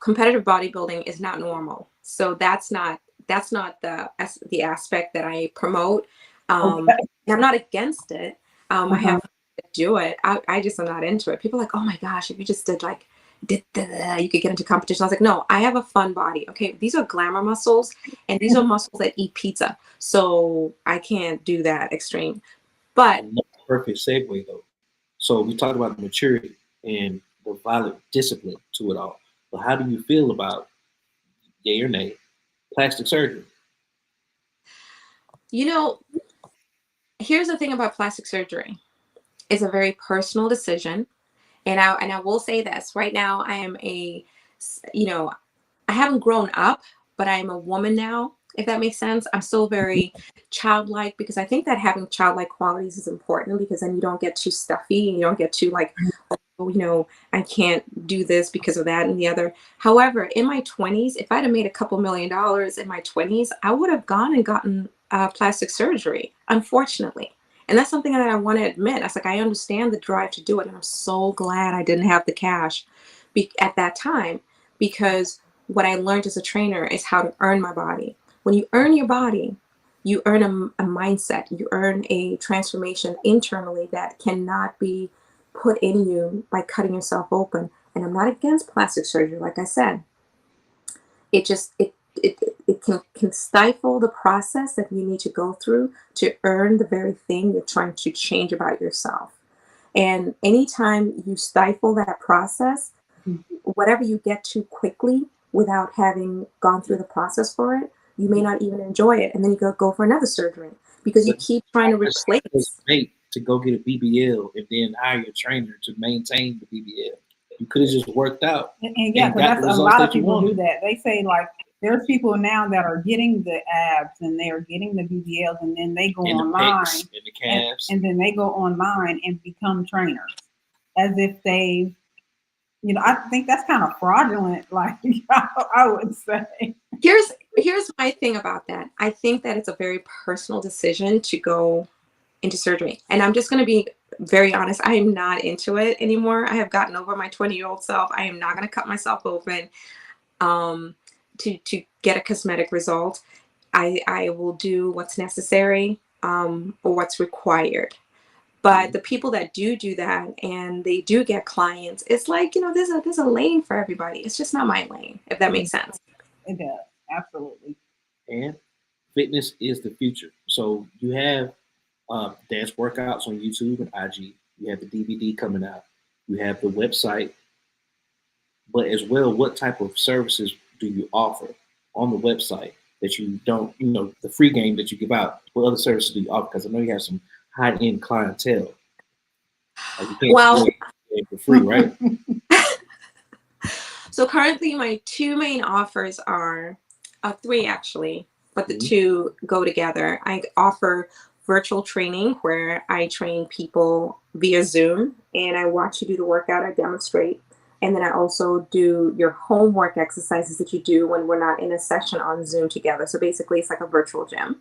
competitive bodybuilding is not normal. So that's not the aspect that I promote. And I'm not against it. I have to do it. I just am not into it. People are like, oh my gosh, if you just did you could get into competition. I was like, no, I have a fun body. Okay, these are glamour muscles, and these are muscles that eat pizza. So I can't do that extreme. But perfect segue though. So we talked about the maturity and the violent discipline to it all. But how do you feel about, yay or nay, plastic surgery? Here's the thing about plastic surgery. It's a very personal decision. And I will say this right now, I am I haven't grown up, but I am a woman now, if that makes sense. I'm still very childlike, because I think that having childlike qualities is important, because then you don't get too stuffy and you don't get too like, I can't do this because of that and the other. However, in my 20s, if I'd have made a couple $1 million in my 20s, I would have gone and gotten plastic surgery, unfortunately. And that's something that I want to admit. I was like, I understand the drive to do it. And I'm so glad I didn't have the cash at that time, because what I learned as a trainer is how to earn my body. When you earn your body, you earn a mindset. You earn a transformation internally that cannot be put in you by cutting yourself open. And I'm not against plastic surgery. Like I said, it can stifle the process that you need to go through to earn the very thing you're trying to change about yourself. And anytime you stifle that process, whatever you get too quickly without having gone through the process for it, you may not even enjoy it. And then you go for another surgery, because you keep trying to replace. To go get a BBL and then hire a trainer to maintain the BBL. You could have just worked out. And yeah, because that's a lot of people do that. They say like, there's people now that are getting the abs and they are getting the BBLs, and then they go online and the calves. And then they go online and become trainers, as if they, I think that's kind of fraudulent. Like I would say. Here's my thing about that. I think that it's a very personal decision to go into surgery, and I'm just going to be very honest. I am not into it anymore. I have gotten over my 20-year-old self. I am not going to cut myself open. To get a cosmetic result. I will do what's necessary or what's required. But the people that do that and they do get clients, it's like, there's a lane for everybody. It's just not my lane, if that makes sense. It does. Absolutely. And fitness is the future. So you have dance workouts on YouTube and IG. You have the DVD coming out. You have the website. But as well, what type of services do you offer on the website that you don't, the free game that you give out? What other services do you offer? Because I know you have some high-end clientele. Like you can't do it for free, right? So currently my two main offers are, three actually. but the two go together. I offer virtual training where I train people via Zoom, and I watch you do the workout, I demonstrate. And then I also do your homework exercises that you do when we're not in a session on Zoom together. So basically, it's like a virtual gym.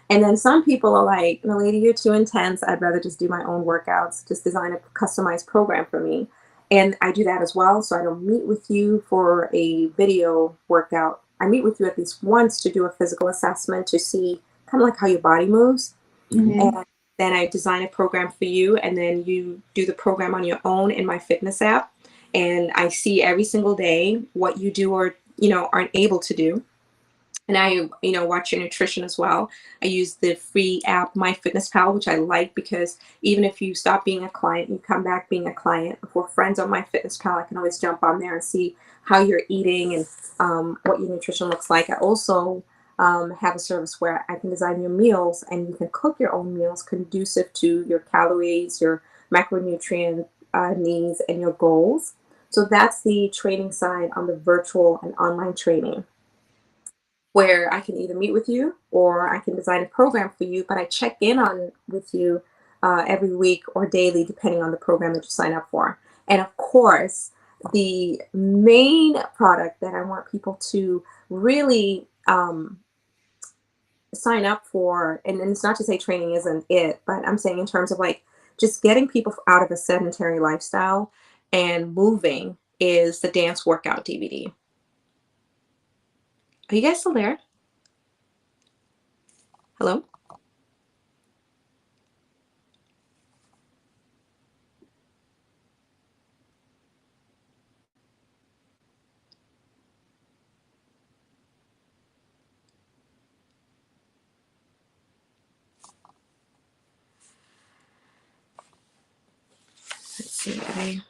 And then some people are like, Naledi, you're too intense. I'd rather just do my own workouts, just design a customized program for me. And I do that as well. So I don't meet with you for a video workout. I meet with you at least once to do a physical assessment to see kind of like how your body moves. And then I design a program for you, and then you do the program on your own in my fitness app. And I see every single day what you do or, aren't able to do. And I, watch your nutrition as well. I use the free app, MyFitnessPal, which I like because even if you stop being a client, you come back being a client. If we're friends on MyFitnessPal, I can always jump on there and see how you're eating and what your nutrition looks like. I also have a service where I can design your meals, and you can cook your own meals conducive to your calories, your macronutrient needs, and your goals. So that's the training side on the virtual and online training, where I can either meet with you or I can design a program for you, but I check in on with you every week or daily, depending on the program that you sign up for. And of course, the main product that I want people to really sign up for, and it's not to say training isn't it, but I'm saying in terms of like just getting people out of a sedentary lifestyle and moving, is the dance workout DVD. Are you guys still there? Hello? Let's see. Okay.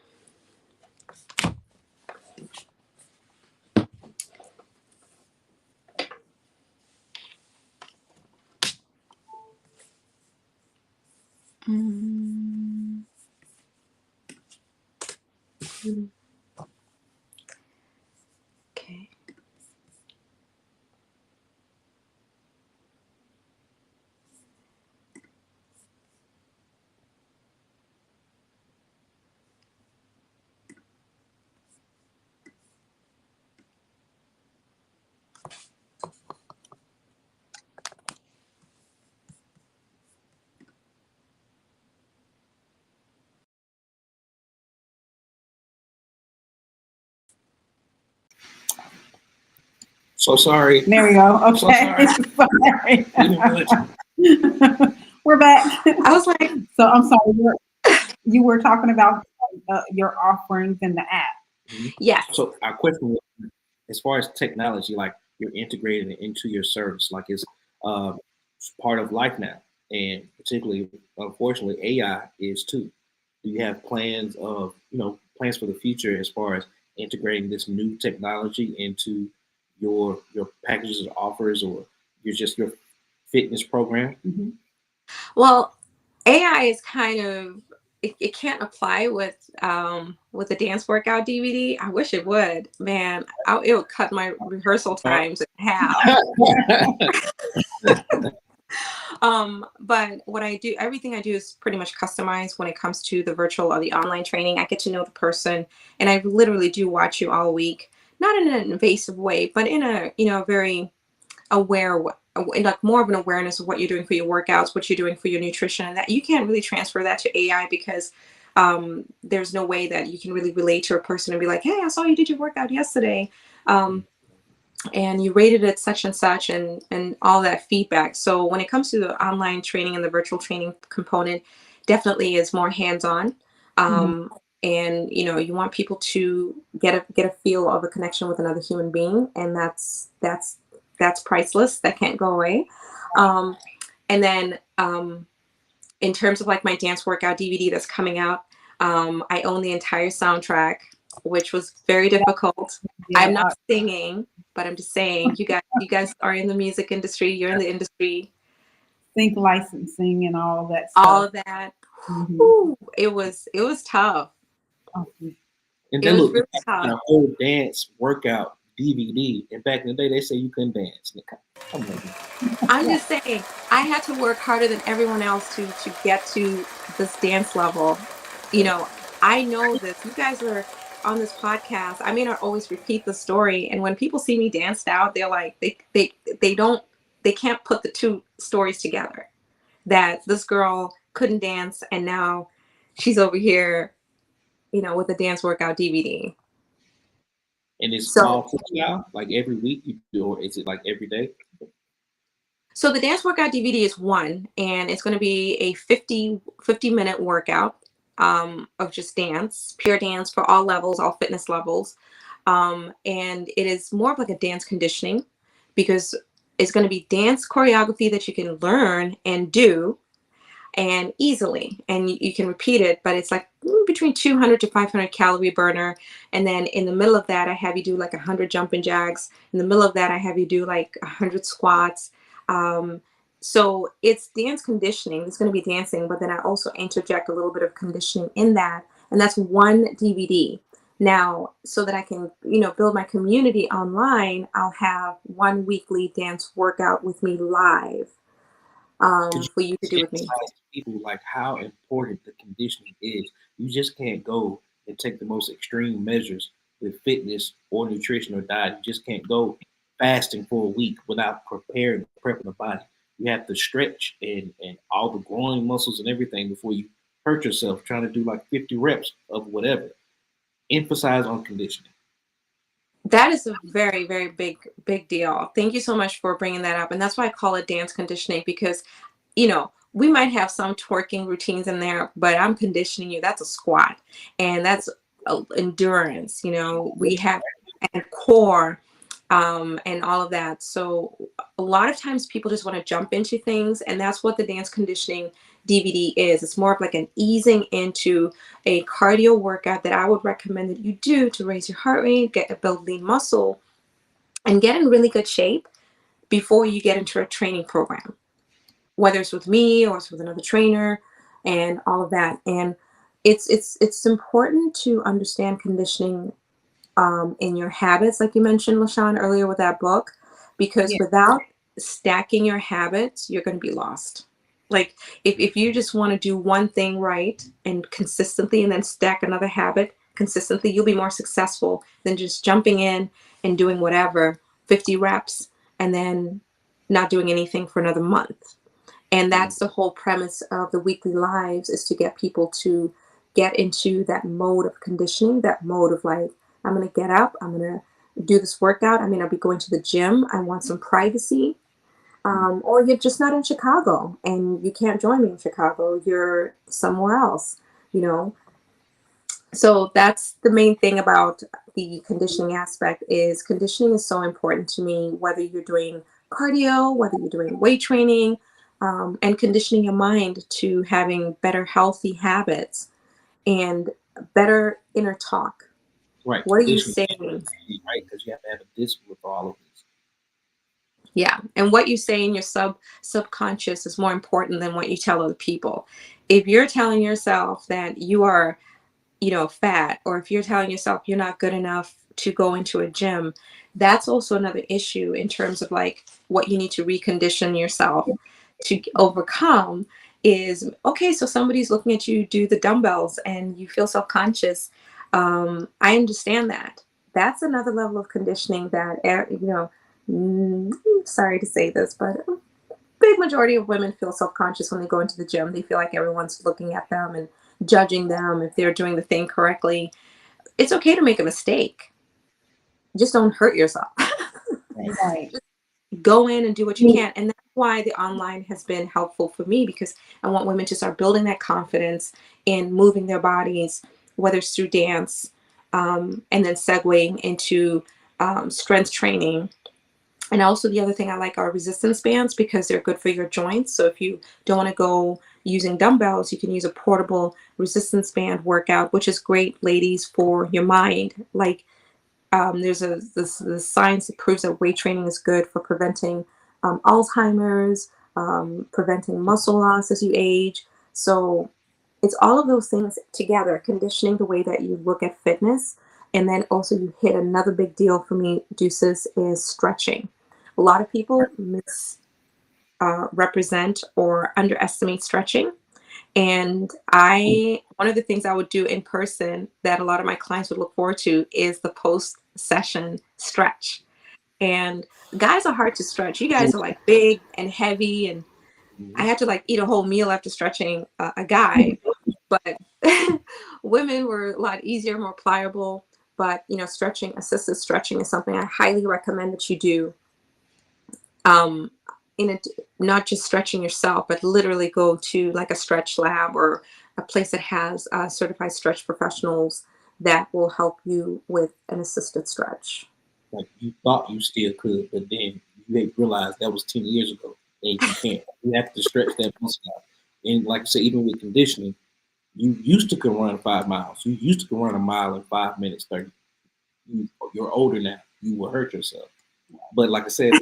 So sorry. There we go. Okay. So sorry. We're back. I was like, So I'm sorry. You were talking about your offerings in the app. yes. So our question was, as far as technology, like you're integrating it into your service, like it's part of life now, and particularly, unfortunately, AI is too. Do you have plans of, plans for the future as far as integrating this new technology into your packages and offers, or your fitness program? Well, AI is kind of, it can't apply with a dance workout DVD. I wish it would. Man, it would cut my rehearsal times in half. But what I do, everything I do is pretty much customized when it comes to the virtual or the online training. I get to know the person, and I literally do watch you all week, not in an invasive way, but in a, very aware, like more of an awareness of what you're doing for your workouts, what you're doing for your nutrition, and that you can't really transfer that to AI because there's no way that you can really relate to a person and be like, hey, I saw you did your workout yesterday. And you rated it such and such, and all that feedback. So when it comes to the online training and the virtual training component, definitely is more hands-on. And you want people to get a feel of a connection with another human being, and that's priceless. That can't go away. And then in terms of like my dance workout DVD that's coming out, I own the entire soundtrack, which was very difficult. I'm not singing, but I'm just saying, you guys are in the music industry. You're in the industry. Sync licensing and all that stuff. All of that. Whew, it was tough. And then look, a whole dance workout DVD. And back in the day, they say you couldn't dance. Come on. I'm just saying, I had to work harder than everyone else to get to this dance level. You know, I know this. You guys are on this podcast. I may not always repeat the story, and when people see me danced out, they're like, they can't put the two stories together. That this girl couldn't dance, and now she's over here, you know, with a dance workout DVD. And it's So all freestyle, like every week you do, or is it like every day? So the dance workout DVD is one, and it's going to be a 50-minute workout of just dance, pure dance for all levels, all fitness levels. And it is more of like a dance conditioning because it's going to be dance choreography that you can learn and do and easily, and you can repeat it, but it's like between 200 to 500 calorie burner. And then in the middle of that, I have you do like 100 jumping jacks. In the middle of that, I have you do like 100 squats. So it's dance conditioning. It's going to be dancing, but then I also interject a little bit of conditioning in that. And that's one DVD. Now, so that I can, you know, build my community online, I'll have one weekly dance workout with me live for you to do with me. Emphasize to people like how important the conditioning is. You just can't go and take the most extreme measures with fitness or nutrition or diet. You just can't go fasting for a week without prepping the body. You have to stretch and all the growing muscles and everything before you hurt yourself trying to do like 50 reps of whatever. Emphasize on conditioning. That is a very, very big deal. Thank you so much for bringing that up. And that's why I call it dance conditioning, because, you know, we might have some twerking routines in there, but I'm conditioning you. That's a squat, and that's endurance. You know, we have and core and all of that. So a lot of times people just want to jump into things, and that's what the dance conditioning DVD is. It's more of like an easing into a cardio workout that I would recommend that you do to raise your heart rate, build lean muscle, and get in really good shape before you get into a training program, whether it's with me or it's with another trainer and all of that. And it's important to understand conditioning in your habits, like you mentioned, LaShawn, earlier with that book, because without stacking your habits, you're going to be lost. Like if you just want to do one thing right and consistently and then stack another habit consistently, you'll be more successful than just jumping in and doing whatever, 50 reps, and then not doing anything for another month. And that's the whole premise of the weekly lives, is to get people to get into that mode of conditioning, that mode of like, I'm going to get up, I'm going to do this workout. I mean, I'll be going to the gym. I want some privacy. Or you're just not in Chicago and you can't join me in Chicago. You're somewhere else, you know. So that's the main thing about the conditioning aspect. Is conditioning is so important to me, whether you're doing cardio, whether you're doing weight training, and conditioning your mind to having better healthy habits and better inner talk. Right. What are you saying? Right, because you have to have a discipline for all of this. Yeah, and what you say in your subconscious is more important than what you tell other people. If you're telling yourself that you are, you know, fat, or if you're telling yourself you're not good enough to go into a gym, that's also another issue in terms of like what you need to recondition yourself to overcome. Is okay, so somebody's looking at you do the dumbbells and you feel self-conscious. I understand that. That's another level of conditioning that, you know, sorry to say this, but a big majority of women feel self-conscious when they go into the gym. They feel like everyone's looking at them and judging them if they're doing the thing correctly. It's okay to make a mistake. Just don't hurt yourself. Right. Just go in and do what you can. And that's why the online has been helpful for me, because I want women to start building that confidence in moving their bodies, whether it's through dance, and then segueing into strength training. And also the other thing I like are resistance bands, because they're good for your joints. So if you don't want to go using dumbbells, you can use a portable resistance band workout, which is great, ladies, for your mind. Like there's the science that proves that weight training is good for preventing Alzheimer's, preventing muscle loss as you age. So it's all of those things together, conditioning the way that you look at fitness And then also you hit another big deal for me, Deuces, is stretching. A lot of people represent or underestimate stretching. And one of the things I would do in person that a lot of my clients would look forward to is the post session stretch. And guys are hard to stretch. You guys are like big and heavy, and I had to like eat a whole meal after stretching a guy. But women were a lot easier, more pliable. But stretching, assisted stretching, is something I highly recommend that you do. In it, not just stretching yourself, but literally go to like a stretch lab or a place that has certified stretch professionals that will help you with an assisted stretch. Like you thought you still could, but then you realized that was 10 years ago, and you can't. You have to stretch that muscle out. And like I said, even with conditioning, you used to can run 5 miles. You used to can run a mile in 5 minutes 30. You're older now. You will hurt yourself. But like I said,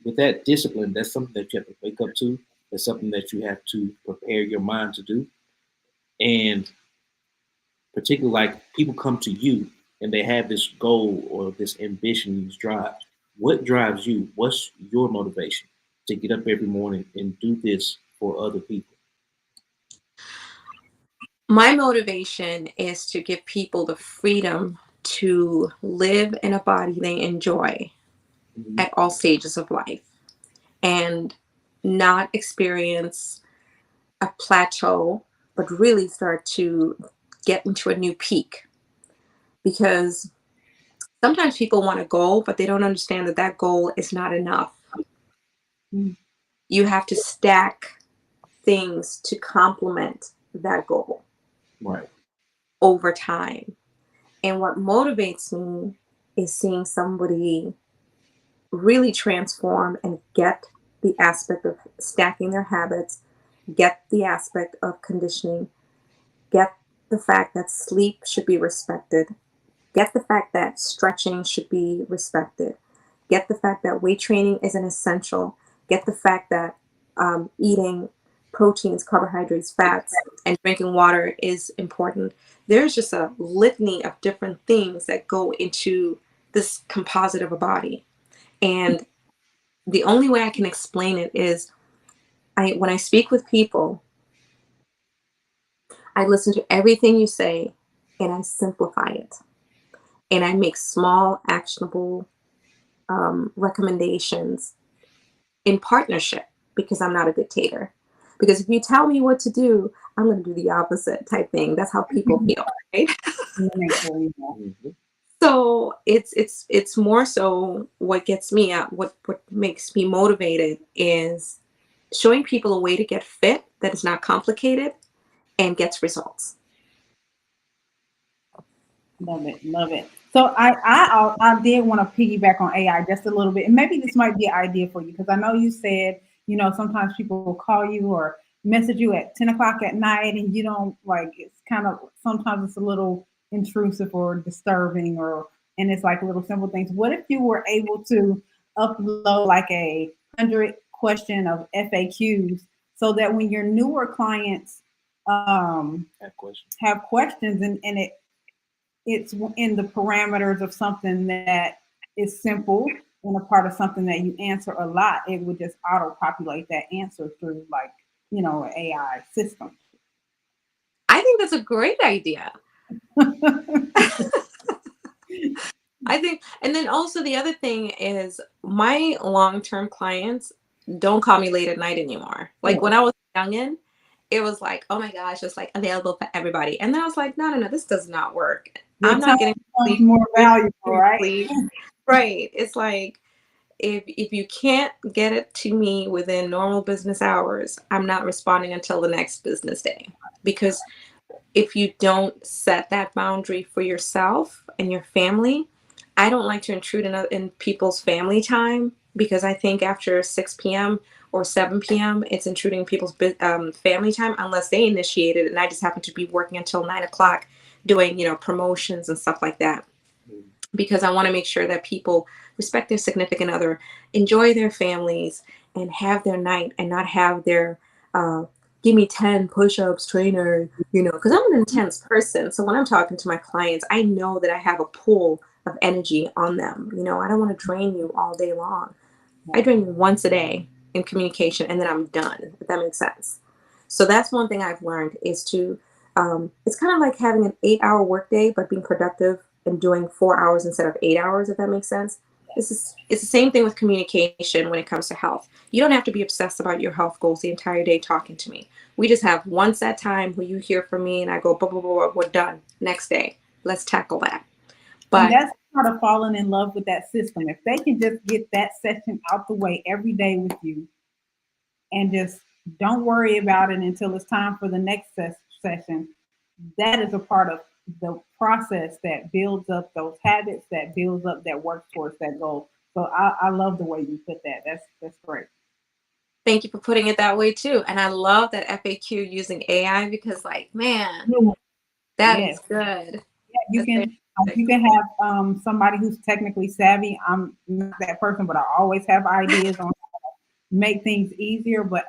with that discipline, that's something that you have to wake up to. That's something that you have to prepare your mind to do. And particularly like people come to you and they have this goal or this ambition, this drive. What drives you? What's your motivation to get up every morning and do this for other people? My motivation is to give people the freedom to live in a body they enjoy at all stages of life and not experience a plateau, but really start to get into a new peak. Because sometimes people want a goal, but they don't understand that that goal is not enough. You have to stack things to complement that goal. Right. Over time. And what motivates me is seeing somebody really transform and get the aspect of stacking their habits, get the aspect of conditioning, get the fact that sleep should be respected, get the fact that stretching should be respected, get the fact that weight training is an essential, get the fact that eating proteins, carbohydrates, fats, and drinking water is important. There's just a litany of different things that go into this composite of a body. And the only way I can explain it is when I speak with people, I listen to everything you say and I simplify it. And I make small, actionable recommendations in partnership because I'm not a dictator. Because if you tell me what to do, I'm going to do the opposite type thing. That's how people feel, right? So it's more so what gets me out, what makes me motivated is showing people a way to get fit that is not complicated and gets results. Love it, love it. So I did want to piggyback on AI just a little bit, and maybe this might be an idea for you because I know you said sometimes people will call you or message you at 10 o'clock at night, and you don't like. It's kind of sometimes it's a little intrusive or disturbing, and it's like little simple things. What if you were able to upload like 100 question of FAQs so that when your newer clients have questions and it's in the parameters of something that is simple and a part of something that you answer a lot, it would just auto-populate that answer through an AI system. I think that's a great idea. I think, and then also the other thing is my long-term clients don't call me late at night anymore. Like when I was youngin', it was like, oh my gosh, it's like available for everybody. And then I was like, no, this does not work. I'm not getting sleep. More valuable, right? Right. It's like if you can't get it to me within normal business hours, I'm not responding until the next business day. Because if you don't set that boundary for yourself and your family, I don't like to intrude in people's family time because I think after 6 p.m. or 7 p.m., it's intruding people's family time unless they initiate it. And I just happen to be working until 9 o'clock doing, promotions and stuff like that. Because I want to make sure that people respect their significant other, enjoy their families, and have their night and not have their give me 10 push-ups, trainer, you know, because I'm an intense person. So when I'm talking to my clients, I know that I have a pool of energy on them. You know, I don't want to drain you all day long. I drain you once a day in communication, and then I'm done, if that makes sense. So that's one thing I've learned is to, it's kind of like having an 8-hour workday, but being productive and doing 4 hours instead of 8 hours, if that makes sense. It's the same thing with communication when it comes to health. You don't have to be obsessed about your health goals the entire day talking to me. We just have one set time where you hear from me and I go, blah, blah, blah, blah, we're done. Next day, let's tackle that. And But that's part of falling in love with that system. If they can just get that session out the way every day with you and just don't worry about it until it's time for the next session, that is a part of the process that builds up those habits, that builds up, that works towards that goal. So I love the way you put that. That's great. thank you for putting it that way too. And I love that FAQ using AI because, like, man, that Yes. is good. You can have somebody who's technically savvy. I'm not that person, but I always have ideas on how to make things easier. But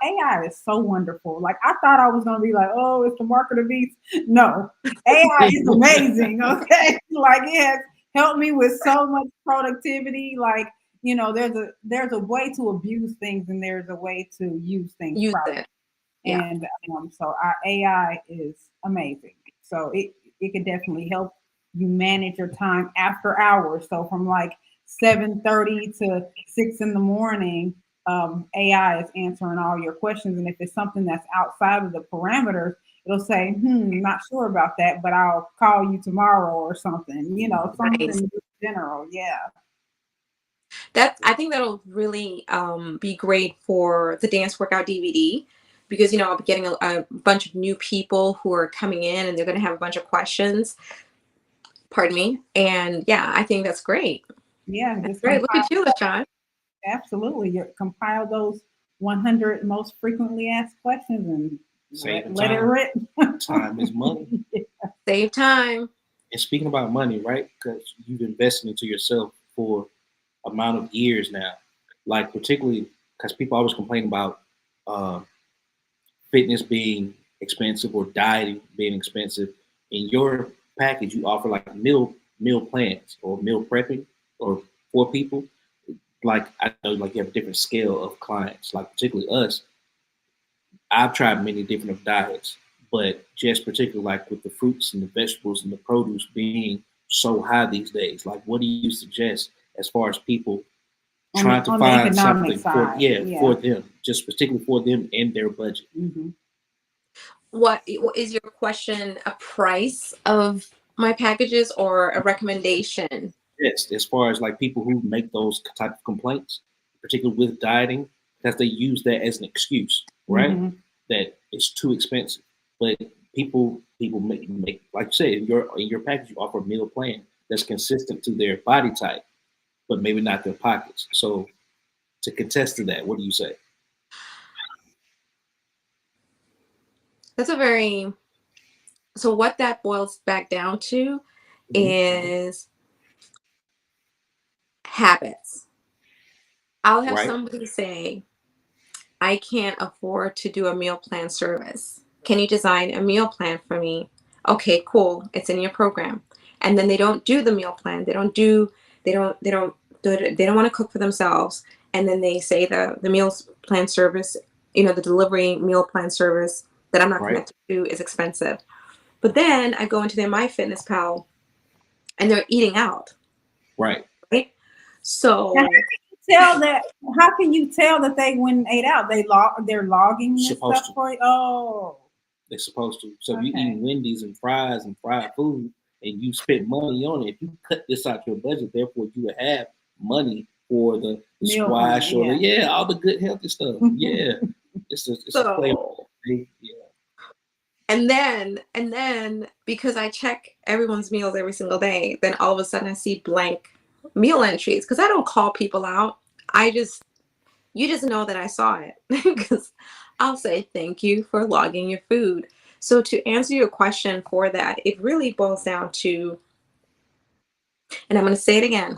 AI is so wonderful. Like I thought I was gonna be like, oh, it's the mark of the beast. No, AI is amazing. Okay, like it has helped me with so much productivity. Like there's a way to abuse things and there's a way to use things Use properly. it. Yeah. And so our AI is amazing. So it can definitely help you manage your time after hours. So from like 7:30 to 6 in the morning, AI is answering all your questions. And if it's something that's outside of the parameters, it'll say, not sure about that, but I'll call you tomorrow or something, something Nice. general. Yeah. I think that'll really be great for the dance workout DVD because, you know, I'll be getting a bunch of new people who are coming in and they're going to have a bunch of questions. Pardon me. And yeah, I think that's great. Yeah. That's great. Look at you, LaShawn. Absolutely. You compile those 100 most frequently asked questions and let it rip. Time is money. Yeah. Save time. And speaking about money, right? Because you've invested into yourself for amount of years now. Like particularly because people always complain about uh, fitness being expensive or dieting being expensive. In your package, you offer like meal plans or meal prepping or for people. Like I know, like you have a different scale of clients. Like particularly us, I've tried many different diets, but just particularly like with the fruits and the vegetables and the produce being so high these days. Like, what do you suggest as far as people trying to find something for them, just particularly for them and their budget? Mm-hmm. What is your question? A price of my packages or a recommendation? Yes, as far as like people who make those type of complaints, particularly with dieting, because they use that as an excuse, right? Mm-hmm. That it's too expensive. But people make like you said, in your package you offer a meal plan that's consistent to their body type, but maybe not their pockets. So to contest to that, what do you say? That's a very so what that boils back down to is habits. I'll have somebody say, I can't afford to do a meal plan service. Can you design a meal plan for me? Okay, cool. It's in your program. And then they don't do the meal plan. They don't want to cook for themselves. And then they say the meal plan service, the delivery meal plan service that I'm not connected to is expensive. But then I go into their MyFitnessPal and they're eating out. Right. So how can you tell that they went and ate out? They're logging this stuff for you? Oh. They're supposed to. So if you eat Wendy's and fries and fried food and you spend money on it, if you cut this out your budget, therefore you would have money for the squash or all the good healthy stuff. Yeah. It's a play. Yeah. And then because I check everyone's meals every single day, then all of a sudden I see blank meal entries because I don't call people out. You just know that I saw it because I'll say thank you for logging your food. So to answer your question for that, it really boils down to, and I'm going to say it again,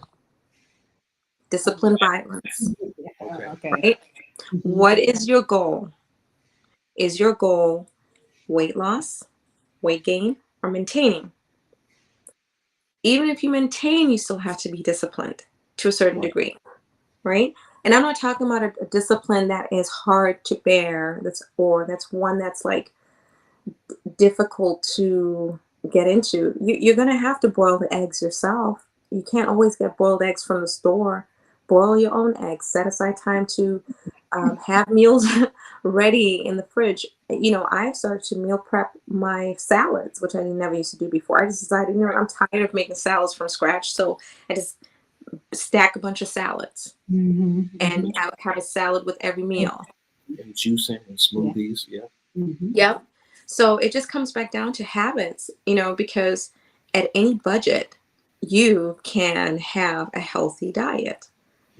discipline violence. Okay. Right? What is your goal? Is your goal weight loss, weight gain, or maintaining? Even if you maintain, you still have to be disciplined to a certain degree, right? And I'm not talking about a discipline that is hard to bear, that's one that's like difficult to get into. You're going to have to boil the eggs yourself. You can't always get boiled eggs from the store. Boil your own eggs. Set aside time to have meals ready in the fridge. You know, I've started to meal prep my salads, which I never used to do before. I just decided, you know, I'm tired of making salads from scratch, so I just stack a bunch of salads, and I would have a salad with every meal. And juicing and smoothies, yeah. Yep. So it just comes back down to habits, you know, because at any budget, you can have a healthy diet.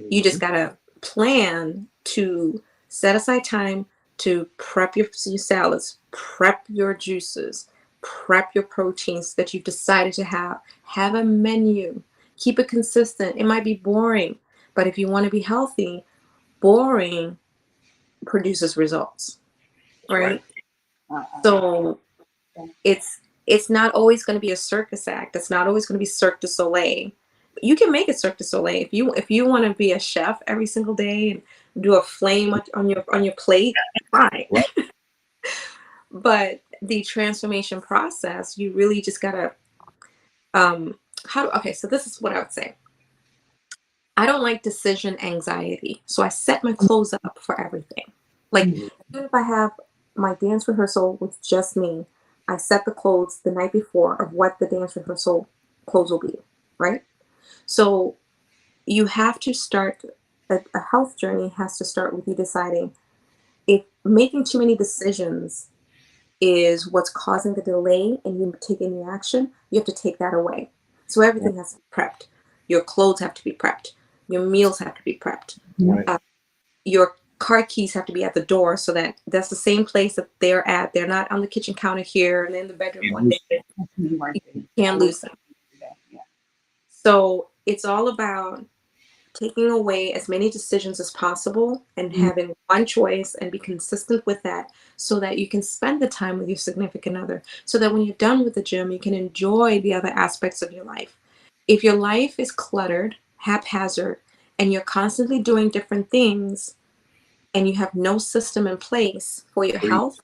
You just got to plan to set aside time to prep your salads, prep your juices, prep your proteins that you've decided to have a menu, keep it consistent. It might be boring, but if you want to be healthy, boring produces results, right? So it's not always going to be a circus act. It's not always going to be Cirque du Soleil. You can make it Cirque du Soleil if you want to be a chef every single day and do a flame on your plate. Fine. But the transformation process, you really just gotta okay. So this is what I would say. I don't like decision anxiety, so I set my clothes up for everything. Like even if I have my dance rehearsal with just me, I set the clothes the night before of what the dance rehearsal clothes will be, right? So you have to start, a health journey has to start with you deciding if making too many decisions is what's causing the delay and you take any action, you have to take that away. So everything has to be prepped. Your clothes have to be prepped. Your meals have to be prepped. Your car keys have to be at the door so that's the same place that they're at. They're not on the kitchen counter here and in the bedroom one day. You can't lose them. So it's all about taking away as many decisions as possible and having one choice and be consistent with that so that you can spend the time with your significant other, so that when you're done with the gym, you can enjoy the other aspects of your life. If your life is cluttered, haphazard, and you're constantly doing different things and you have no system in place for your health,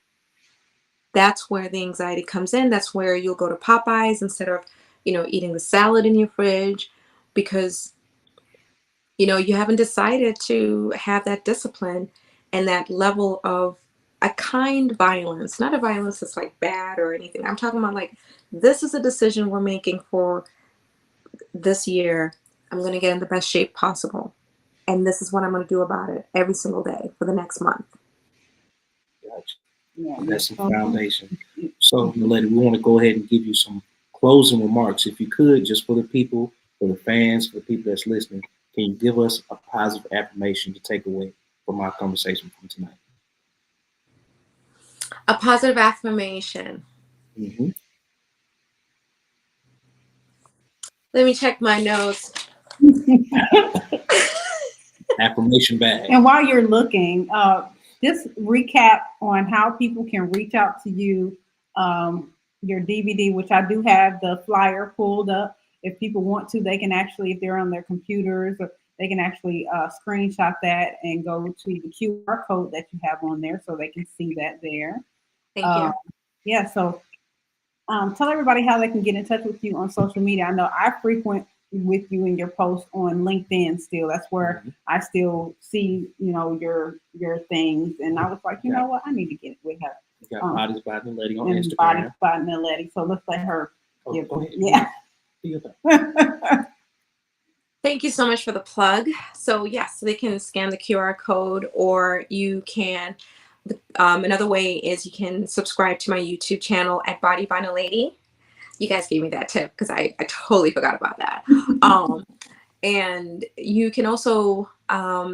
that's where the anxiety comes in. That's where you'll go to Popeyes instead of, you know, eating the salad in your fridge because you know, you haven't decided to have that discipline and that level of a kind violence, not a violence that's like bad or anything. I'm talking about like, this is a decision we're making for this year. I'm going to get in the best shape possible. And this is what I'm going to do about it every single day for the next month. Gotcha. That's some foundation. So, Naledi, we want to go ahead and give you some closing remarks. If you could, just for the people, for the fans, for the people that's listening, can you give us a positive affirmation to take away from our conversation from tonight? A positive affirmation. Let me check my notes. Affirmation bag. And while you're looking, just recap on how people can reach out to you, your DVD, which I do have the flyer pulled up. If people want to, they can actually, if they're on their computers, or they can actually screenshot that and go to the QR code that you have on there so they can see that there. Thank you. Yeah, so tell everybody how they can get in touch with you on social media. I know I frequent with you in your posts on LinkedIn still. That's where I still see, you know, your things. And I was like, you know what, I need to get with her. You got Bodies by Naledi on Instagram. Bodies by Naledi. So let's let her give go ahead. Yeah. Thank you so much for the plug. So yes, they can scan the QR code, or you can, another way is you can subscribe to my YouTube channel at Body by Naledi. You guys gave me that tip because I totally forgot about that. And you can also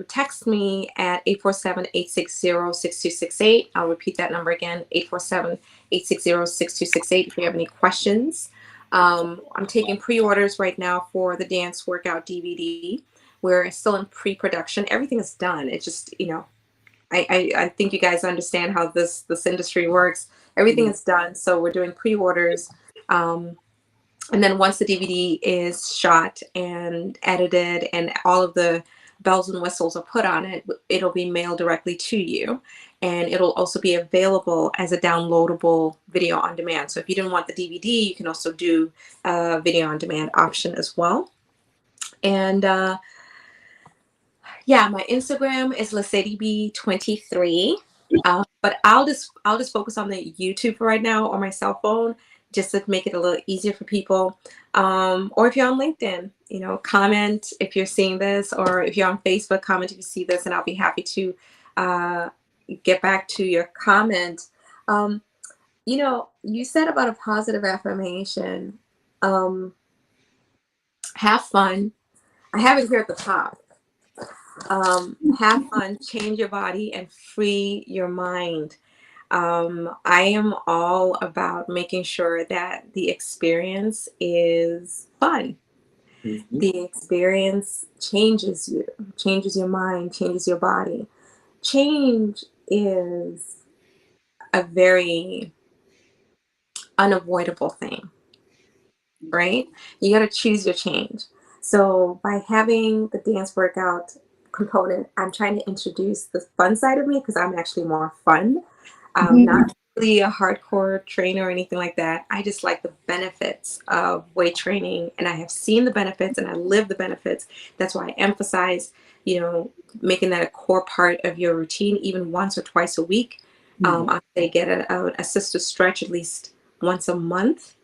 text me at 847-860-6268. I'll repeat that number again, 847-860-6268 if you have any questions. I'm taking pre-orders right now for the dance workout DVD. We're still in pre-production. Everything is done. It's just, you know, I think you guys understand how this industry works. Everything is done, so we're doing pre-orders. And then once the DVD is shot and edited and all of the bells and whistles are put on it, it'll be mailed directly to you. And it'll also be available as a downloadable video on demand. So if you didn't want the DVD, you can also do a video on demand option as well. And yeah, my Instagram is LaCityB23. But I'll just focus on the YouTube for right now on my cell phone, just to make it a little easier for people. Or if you're on LinkedIn, you know, comment if you're seeing this, or if you're on Facebook, comment if you see this, and I'll be happy to get back to your comment. You know, you said about a positive affirmation. Have fun. I have it here at the top. Have fun, change your body, and free your mind. I am all about making sure that the experience is fun. Mm-hmm. The experience changes you, changes your mind, changes your body. Change is a very unavoidable thing, right? You got to choose your change. So by having the dance workout component, I'm trying to introduce the fun side of me, because I'm actually more fun. Not really a hardcore trainer or anything like that. I just like the benefits of weight training, and I have seen the benefits and I live the benefits. That's why I emphasize, you know, making that a core part of your routine, even once or twice a week. I say get a assisted stretch at least once a month.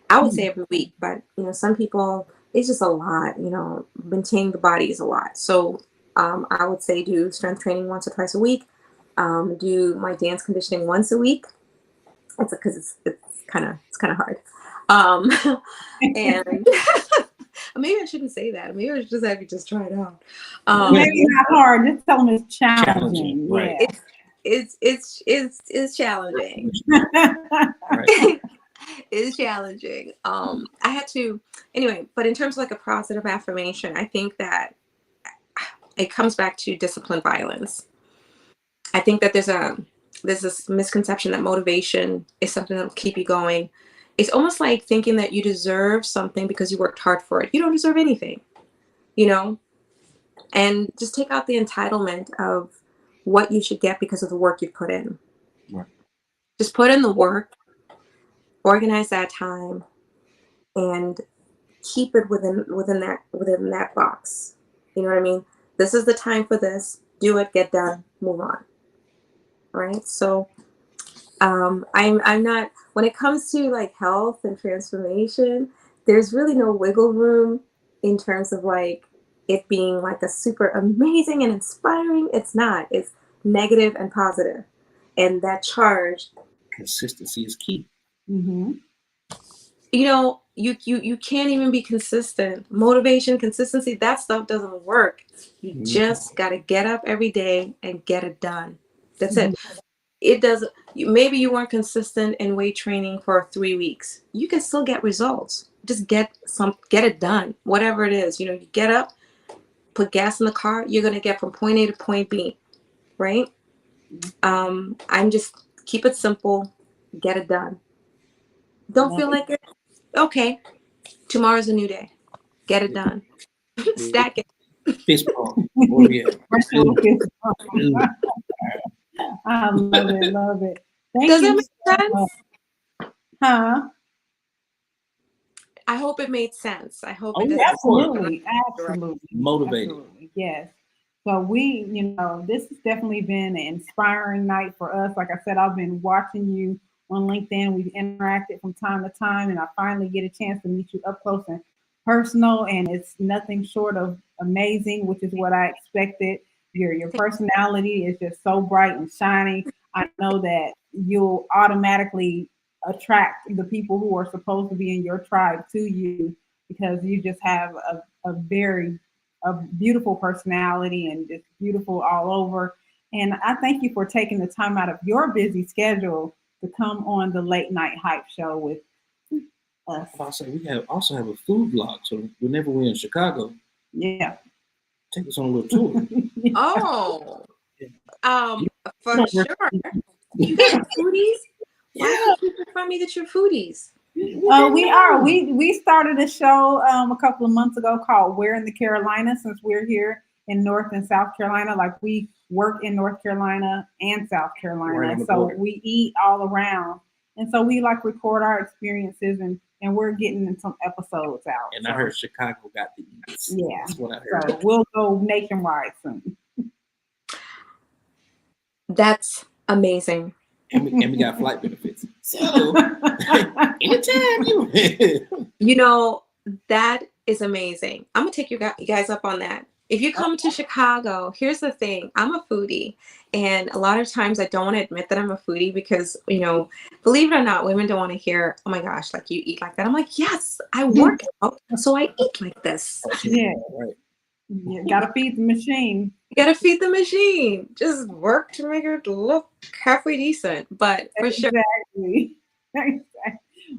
I would say every week, but you know, some people, it's just a lot. You know, maintaining the body is a lot. So I would say do strength training once or twice a week. Do my dance conditioning once a week. It's because it's kind of hard. And maybe I shouldn't say that. Maybe I should just have you just try it out. Maybe not hard. Just tell them it's challenging. Right. Yeah. It's challenging. Right. It's challenging. I had to anyway, but in terms of like a positive affirmation, I think that it comes back to disciplined violence. I think that there's this misconception that motivation is something that'll keep you going. It's almost like thinking that you deserve something because you worked hard for it. You don't deserve anything, you know? And just take out the entitlement of what you should get because of the work you put in. Right. Just put in the work, organize that time, and keep it within that box. You know what I mean? This is the time for this. Do it, get done, move on. Right? So I'm not, when it comes to like health and transformation, there's really no wiggle room in terms of like it being like a super amazing and inspiring. It's not. It's negative and positive. And that charge, Consistency is key. Mm-hmm. you know, you can't even be consistent. Motivation, consistency, that stuff doesn't work. You just got to get up every day and get it done. That's it. It doesn't, maybe you weren't consistent in weight training for 3 weeks. You can still get results. Just get it done. Whatever it is, you know, you get up, put gas in the car, you're going to get from point A to point B, right? I'm just, keep it simple, get it done. Don't feel like it? Okay. Tomorrow's a new day. Get it done. Stack it. Fist bump. Oh, yeah. I love it. Thank Does you it make sense? Huh? I hope it made sense. I hope Oh, it does. Absolutely. Motivated. Absolutely. Yes. So we, you know, this has definitely been an inspiring night for us. Like I said, I've been watching you on LinkedIn. We've interacted from time to time, and I finally get a chance to meet you up close and personal, and it's nothing short of amazing, which is what I expected. Your personality is just so bright and shiny. I know that you'll automatically attract the people who are supposed to be in your tribe to you, because you just have a very beautiful personality and just beautiful all over. And I thank you for taking the time out of your busy schedule to come on the Late Night Hype Show with us. Also, we also have a food vlog. So whenever we're in Chicago, Yeah. take us on a little tour. Oh. For sure. You guys are foodies? Why Yeah. do people tell me that you're foodies? We are. We started a show a couple of months ago called "Where in the Carolinas," since we're here in North and South Carolina. Like we work in North Carolina and South Carolina, Right so border. we eat all around, and so we like record our experiences, and we're getting some episodes out. And so. I heard Chicago got the eats. Yeah. That's what I heard. So we'll go nationwide soon. That's amazing. And we got flight benefits. So anytime You know, that is amazing. I'm gonna take you guys up on that. If you come to Chicago, here's the thing. I'm a foodie, and a lot of times I don't want to admit that I'm a foodie because, you know, believe it or not, women don't want to hear, "Oh my gosh, like you eat like that." I'm like, yes, I work out, so I eat like this. Yeah. right. You gotta feed the machine. You gotta feed the machine. Just work to make it look halfway decent. But for sure. Exactly.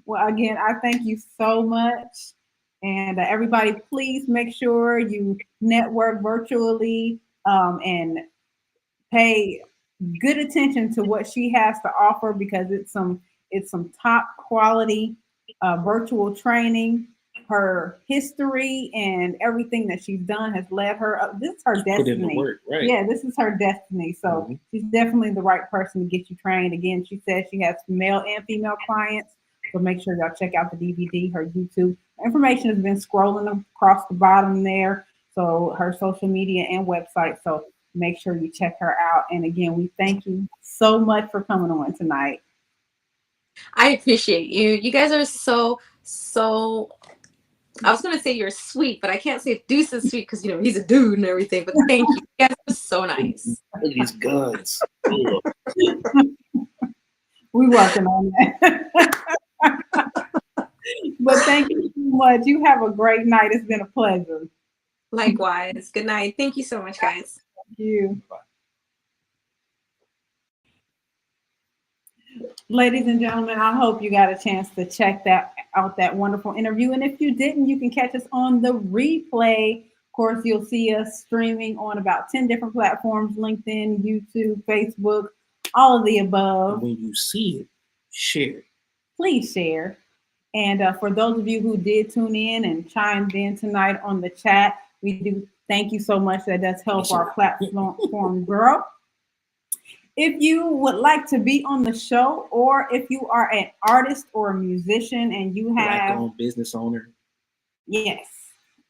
Well, again, I thank you so much. And everybody, please make sure you network virtually and pay good attention to what she has to offer, because it's some top quality virtual training. Her history and everything that she's done has led her up. This is her Put in the destiny. work, right. Yeah, this is her destiny. So she's definitely the right person to get you trained. Again, she says she has male and female clients. So make sure y'all check out the DVD, her YouTube. Information has been scrolling across the bottom there. So her social media and website. So make sure you check her out. And again, we thank you so much for coming on tonight. I appreciate you. You guys are so I was gonna say you're sweet, but I can't say if Deuce is sweet because, you know, he's a dude and everything. But thank you. You guys are so nice. Look at these guns. We're working on that. But thank you so much. You have a great night. It's been a pleasure. Likewise. Good night. Thank you so much, guys. Thank you. Ladies and gentlemen, I hope you got a chance to check out that wonderful interview. And if you didn't, you can catch us on the replay. Of course, you'll see us streaming on about 10 different platforms: LinkedIn, YouTube, Facebook, all of the above. And when you see it, share it. Please share. And for those of you who did tune in and chimed in tonight on the chat, we do thank you so much. That does help our platform grow. If you would like to be on the show, or if you are an artist or a musician and you have Black-owned business owner. Yes.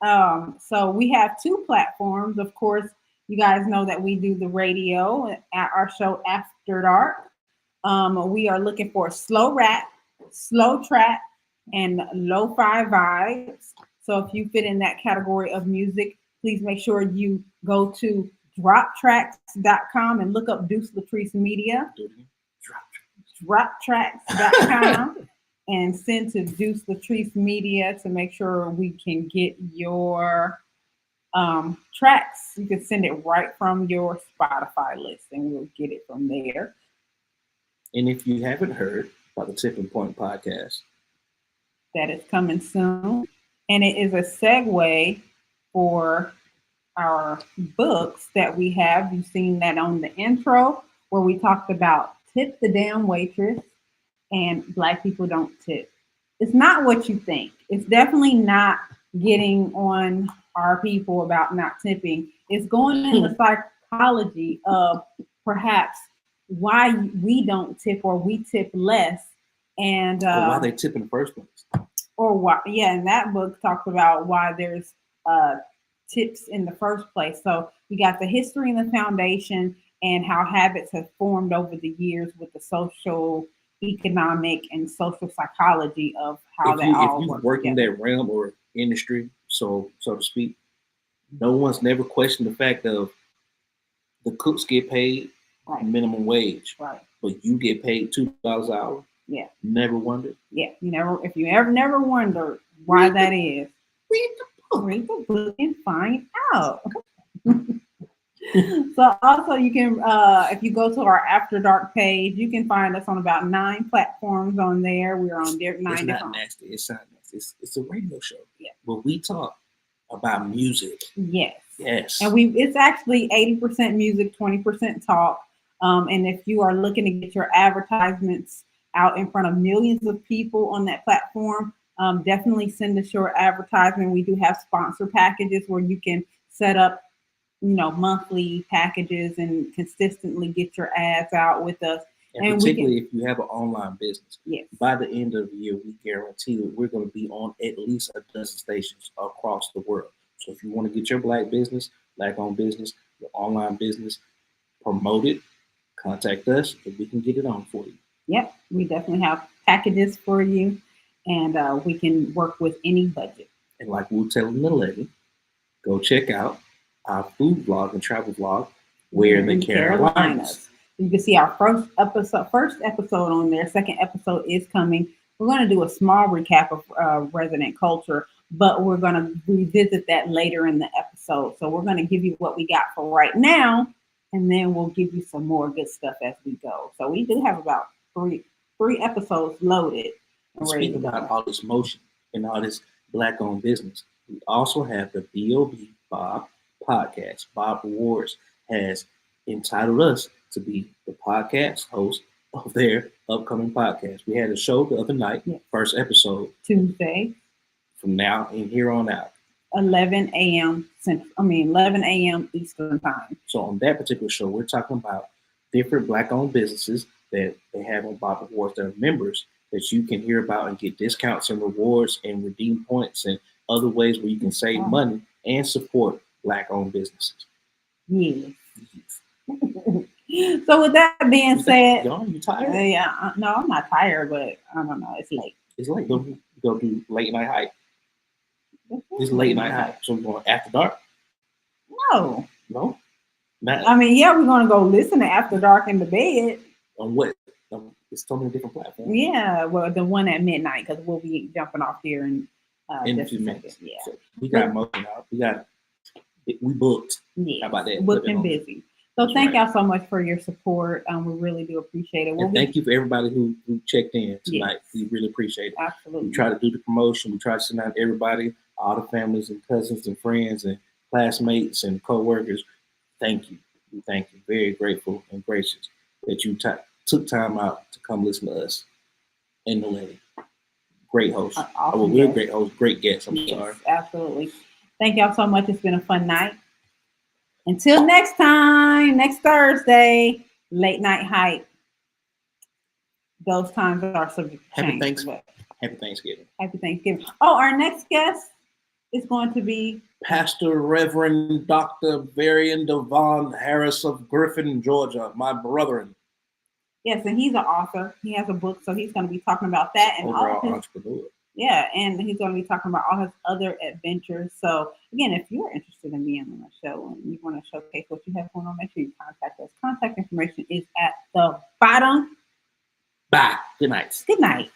So we have two platforms. Of course, you guys know that we do the radio at our show After Dark. We are looking for slow rap, slow trap, and lo-fi vibes. So if you fit in that category of music, please make sure you go to droptracks.com and look up Deuce Latrice Media. Droptracks.com and send to Deuce Latrice Media to make sure we can get your tracks. You can send it right from your Spotify list and we'll get it from there. And if you haven't heard about the Tipping Point podcast, that is coming soon. And it is a segue for our books that we have. You've seen that on the intro where we talked about Tip the Damn Waitress and Black People Don't Tip. It's not what you think. It's definitely not getting on our people about not tipping. It's going in the psychology of perhaps why we don't tip or we tip less, and or why they tip in the first place. Or why, yeah, and that book talks about why there's tips in the first place. So we got the history and the foundation and how habits have formed over the years with the social, economic, and social psychology of how that all works. If you work in that realm or industry, so to speak, no one's never questioned the fact of the cooks get paid minimum wage, but you get paid $2 an hour. Yeah. Never wondered. Yeah. If you ever never wondered why that is, read the book and find out. So also you can, if you go to our After Dark page, you can find us on about 9 platforms on there. We're on there 9 It's different. not nasty. It's not nasty. It's a radio show. Yeah. But we talk about music. Yes. Yes. And it's actually 80% music, 20% talk. And if you are looking to get your advertisements out in front of millions of people on that platform, definitely send us your advertisement. We do have sponsor packages where you can set up, monthly packages and consistently get your ads out with us. And particularly if you have an online business, yes, by the end of the year, we guarantee that we're going to be on at least a dozen stations across the world. So if you want to get your black-owned business, your online business promoted, contact us and we can get it on for you. Yep, we definitely have packages for you, and we can work with any budget. And like we were telling Naledi, go check out our food vlog and travel vlog, Where in the Carolinas. You can see our first episode on there. Second episode is coming. We're going to do a small recap of resident culture, but we're going to revisit that later in the episode. So we're going to give you what we got for right now, and then we'll give you some more good stuff as we go. So we do have about three episodes loaded. Speaking about all this motion and all this black-owned business, we also have the B.O.B. Bob podcast. Bob Rewards has entitled us to be the podcast host of their upcoming podcast. We had a show the other night, first episode. Tuesday. From now and here on out. 11 a.m. Eastern time. So on that particular show, we're talking about different black-owned businesses that they have on Bob Rewards that are members that you can hear about and get discounts and rewards and redeem points and other ways where you can save money and support black-owned businesses. Yes. So with that being said, you tired? Yeah, no, I'm not tired, but I don't know. It's late. It's late. Go do late night hype. It's late night hype. So we're going after dark. No. Not, I mean, yeah, we're gonna go listen to After Dark in the bed. On what? It's so many different platforms. Yeah, well, the one at midnight because we'll be jumping off here in a few minutes. Yeah, so we got motion out. We booked. Yeah, how about that? Booked and busy. So thank y'all so much for your support. We really do appreciate it. And thank you for everybody who checked in tonight. Yes. We really appreciate it. Absolutely. We try to do the promotion. We try to send out everybody, all the families and cousins and friends and classmates and co-workers. Thank you. We thank you. Very grateful and gracious that you took time out to come listen to us and Naledi. Great host. We're great hosts. Great guests. I'm sorry. Absolutely. Thank y'all so much. It's been a fun night. Until next time, next Thursday, late night hype. Those times are subject to change. Happy Thanksgiving. Happy Thanksgiving. Oh, our next guest is going to be Pastor Reverend Dr. Varian Devon Harris of Griffin, Georgia, my brethren. Yes, and he's an author. He has a book, so he's going to be talking about that and overall entrepreneur. Yeah, and he's going to be talking about all his other adventures. So, again, if you're interested in being on the show and you want to showcase what you have going on, make sure you contact us. Contact information is at the bottom. Bye. Good night. Good night.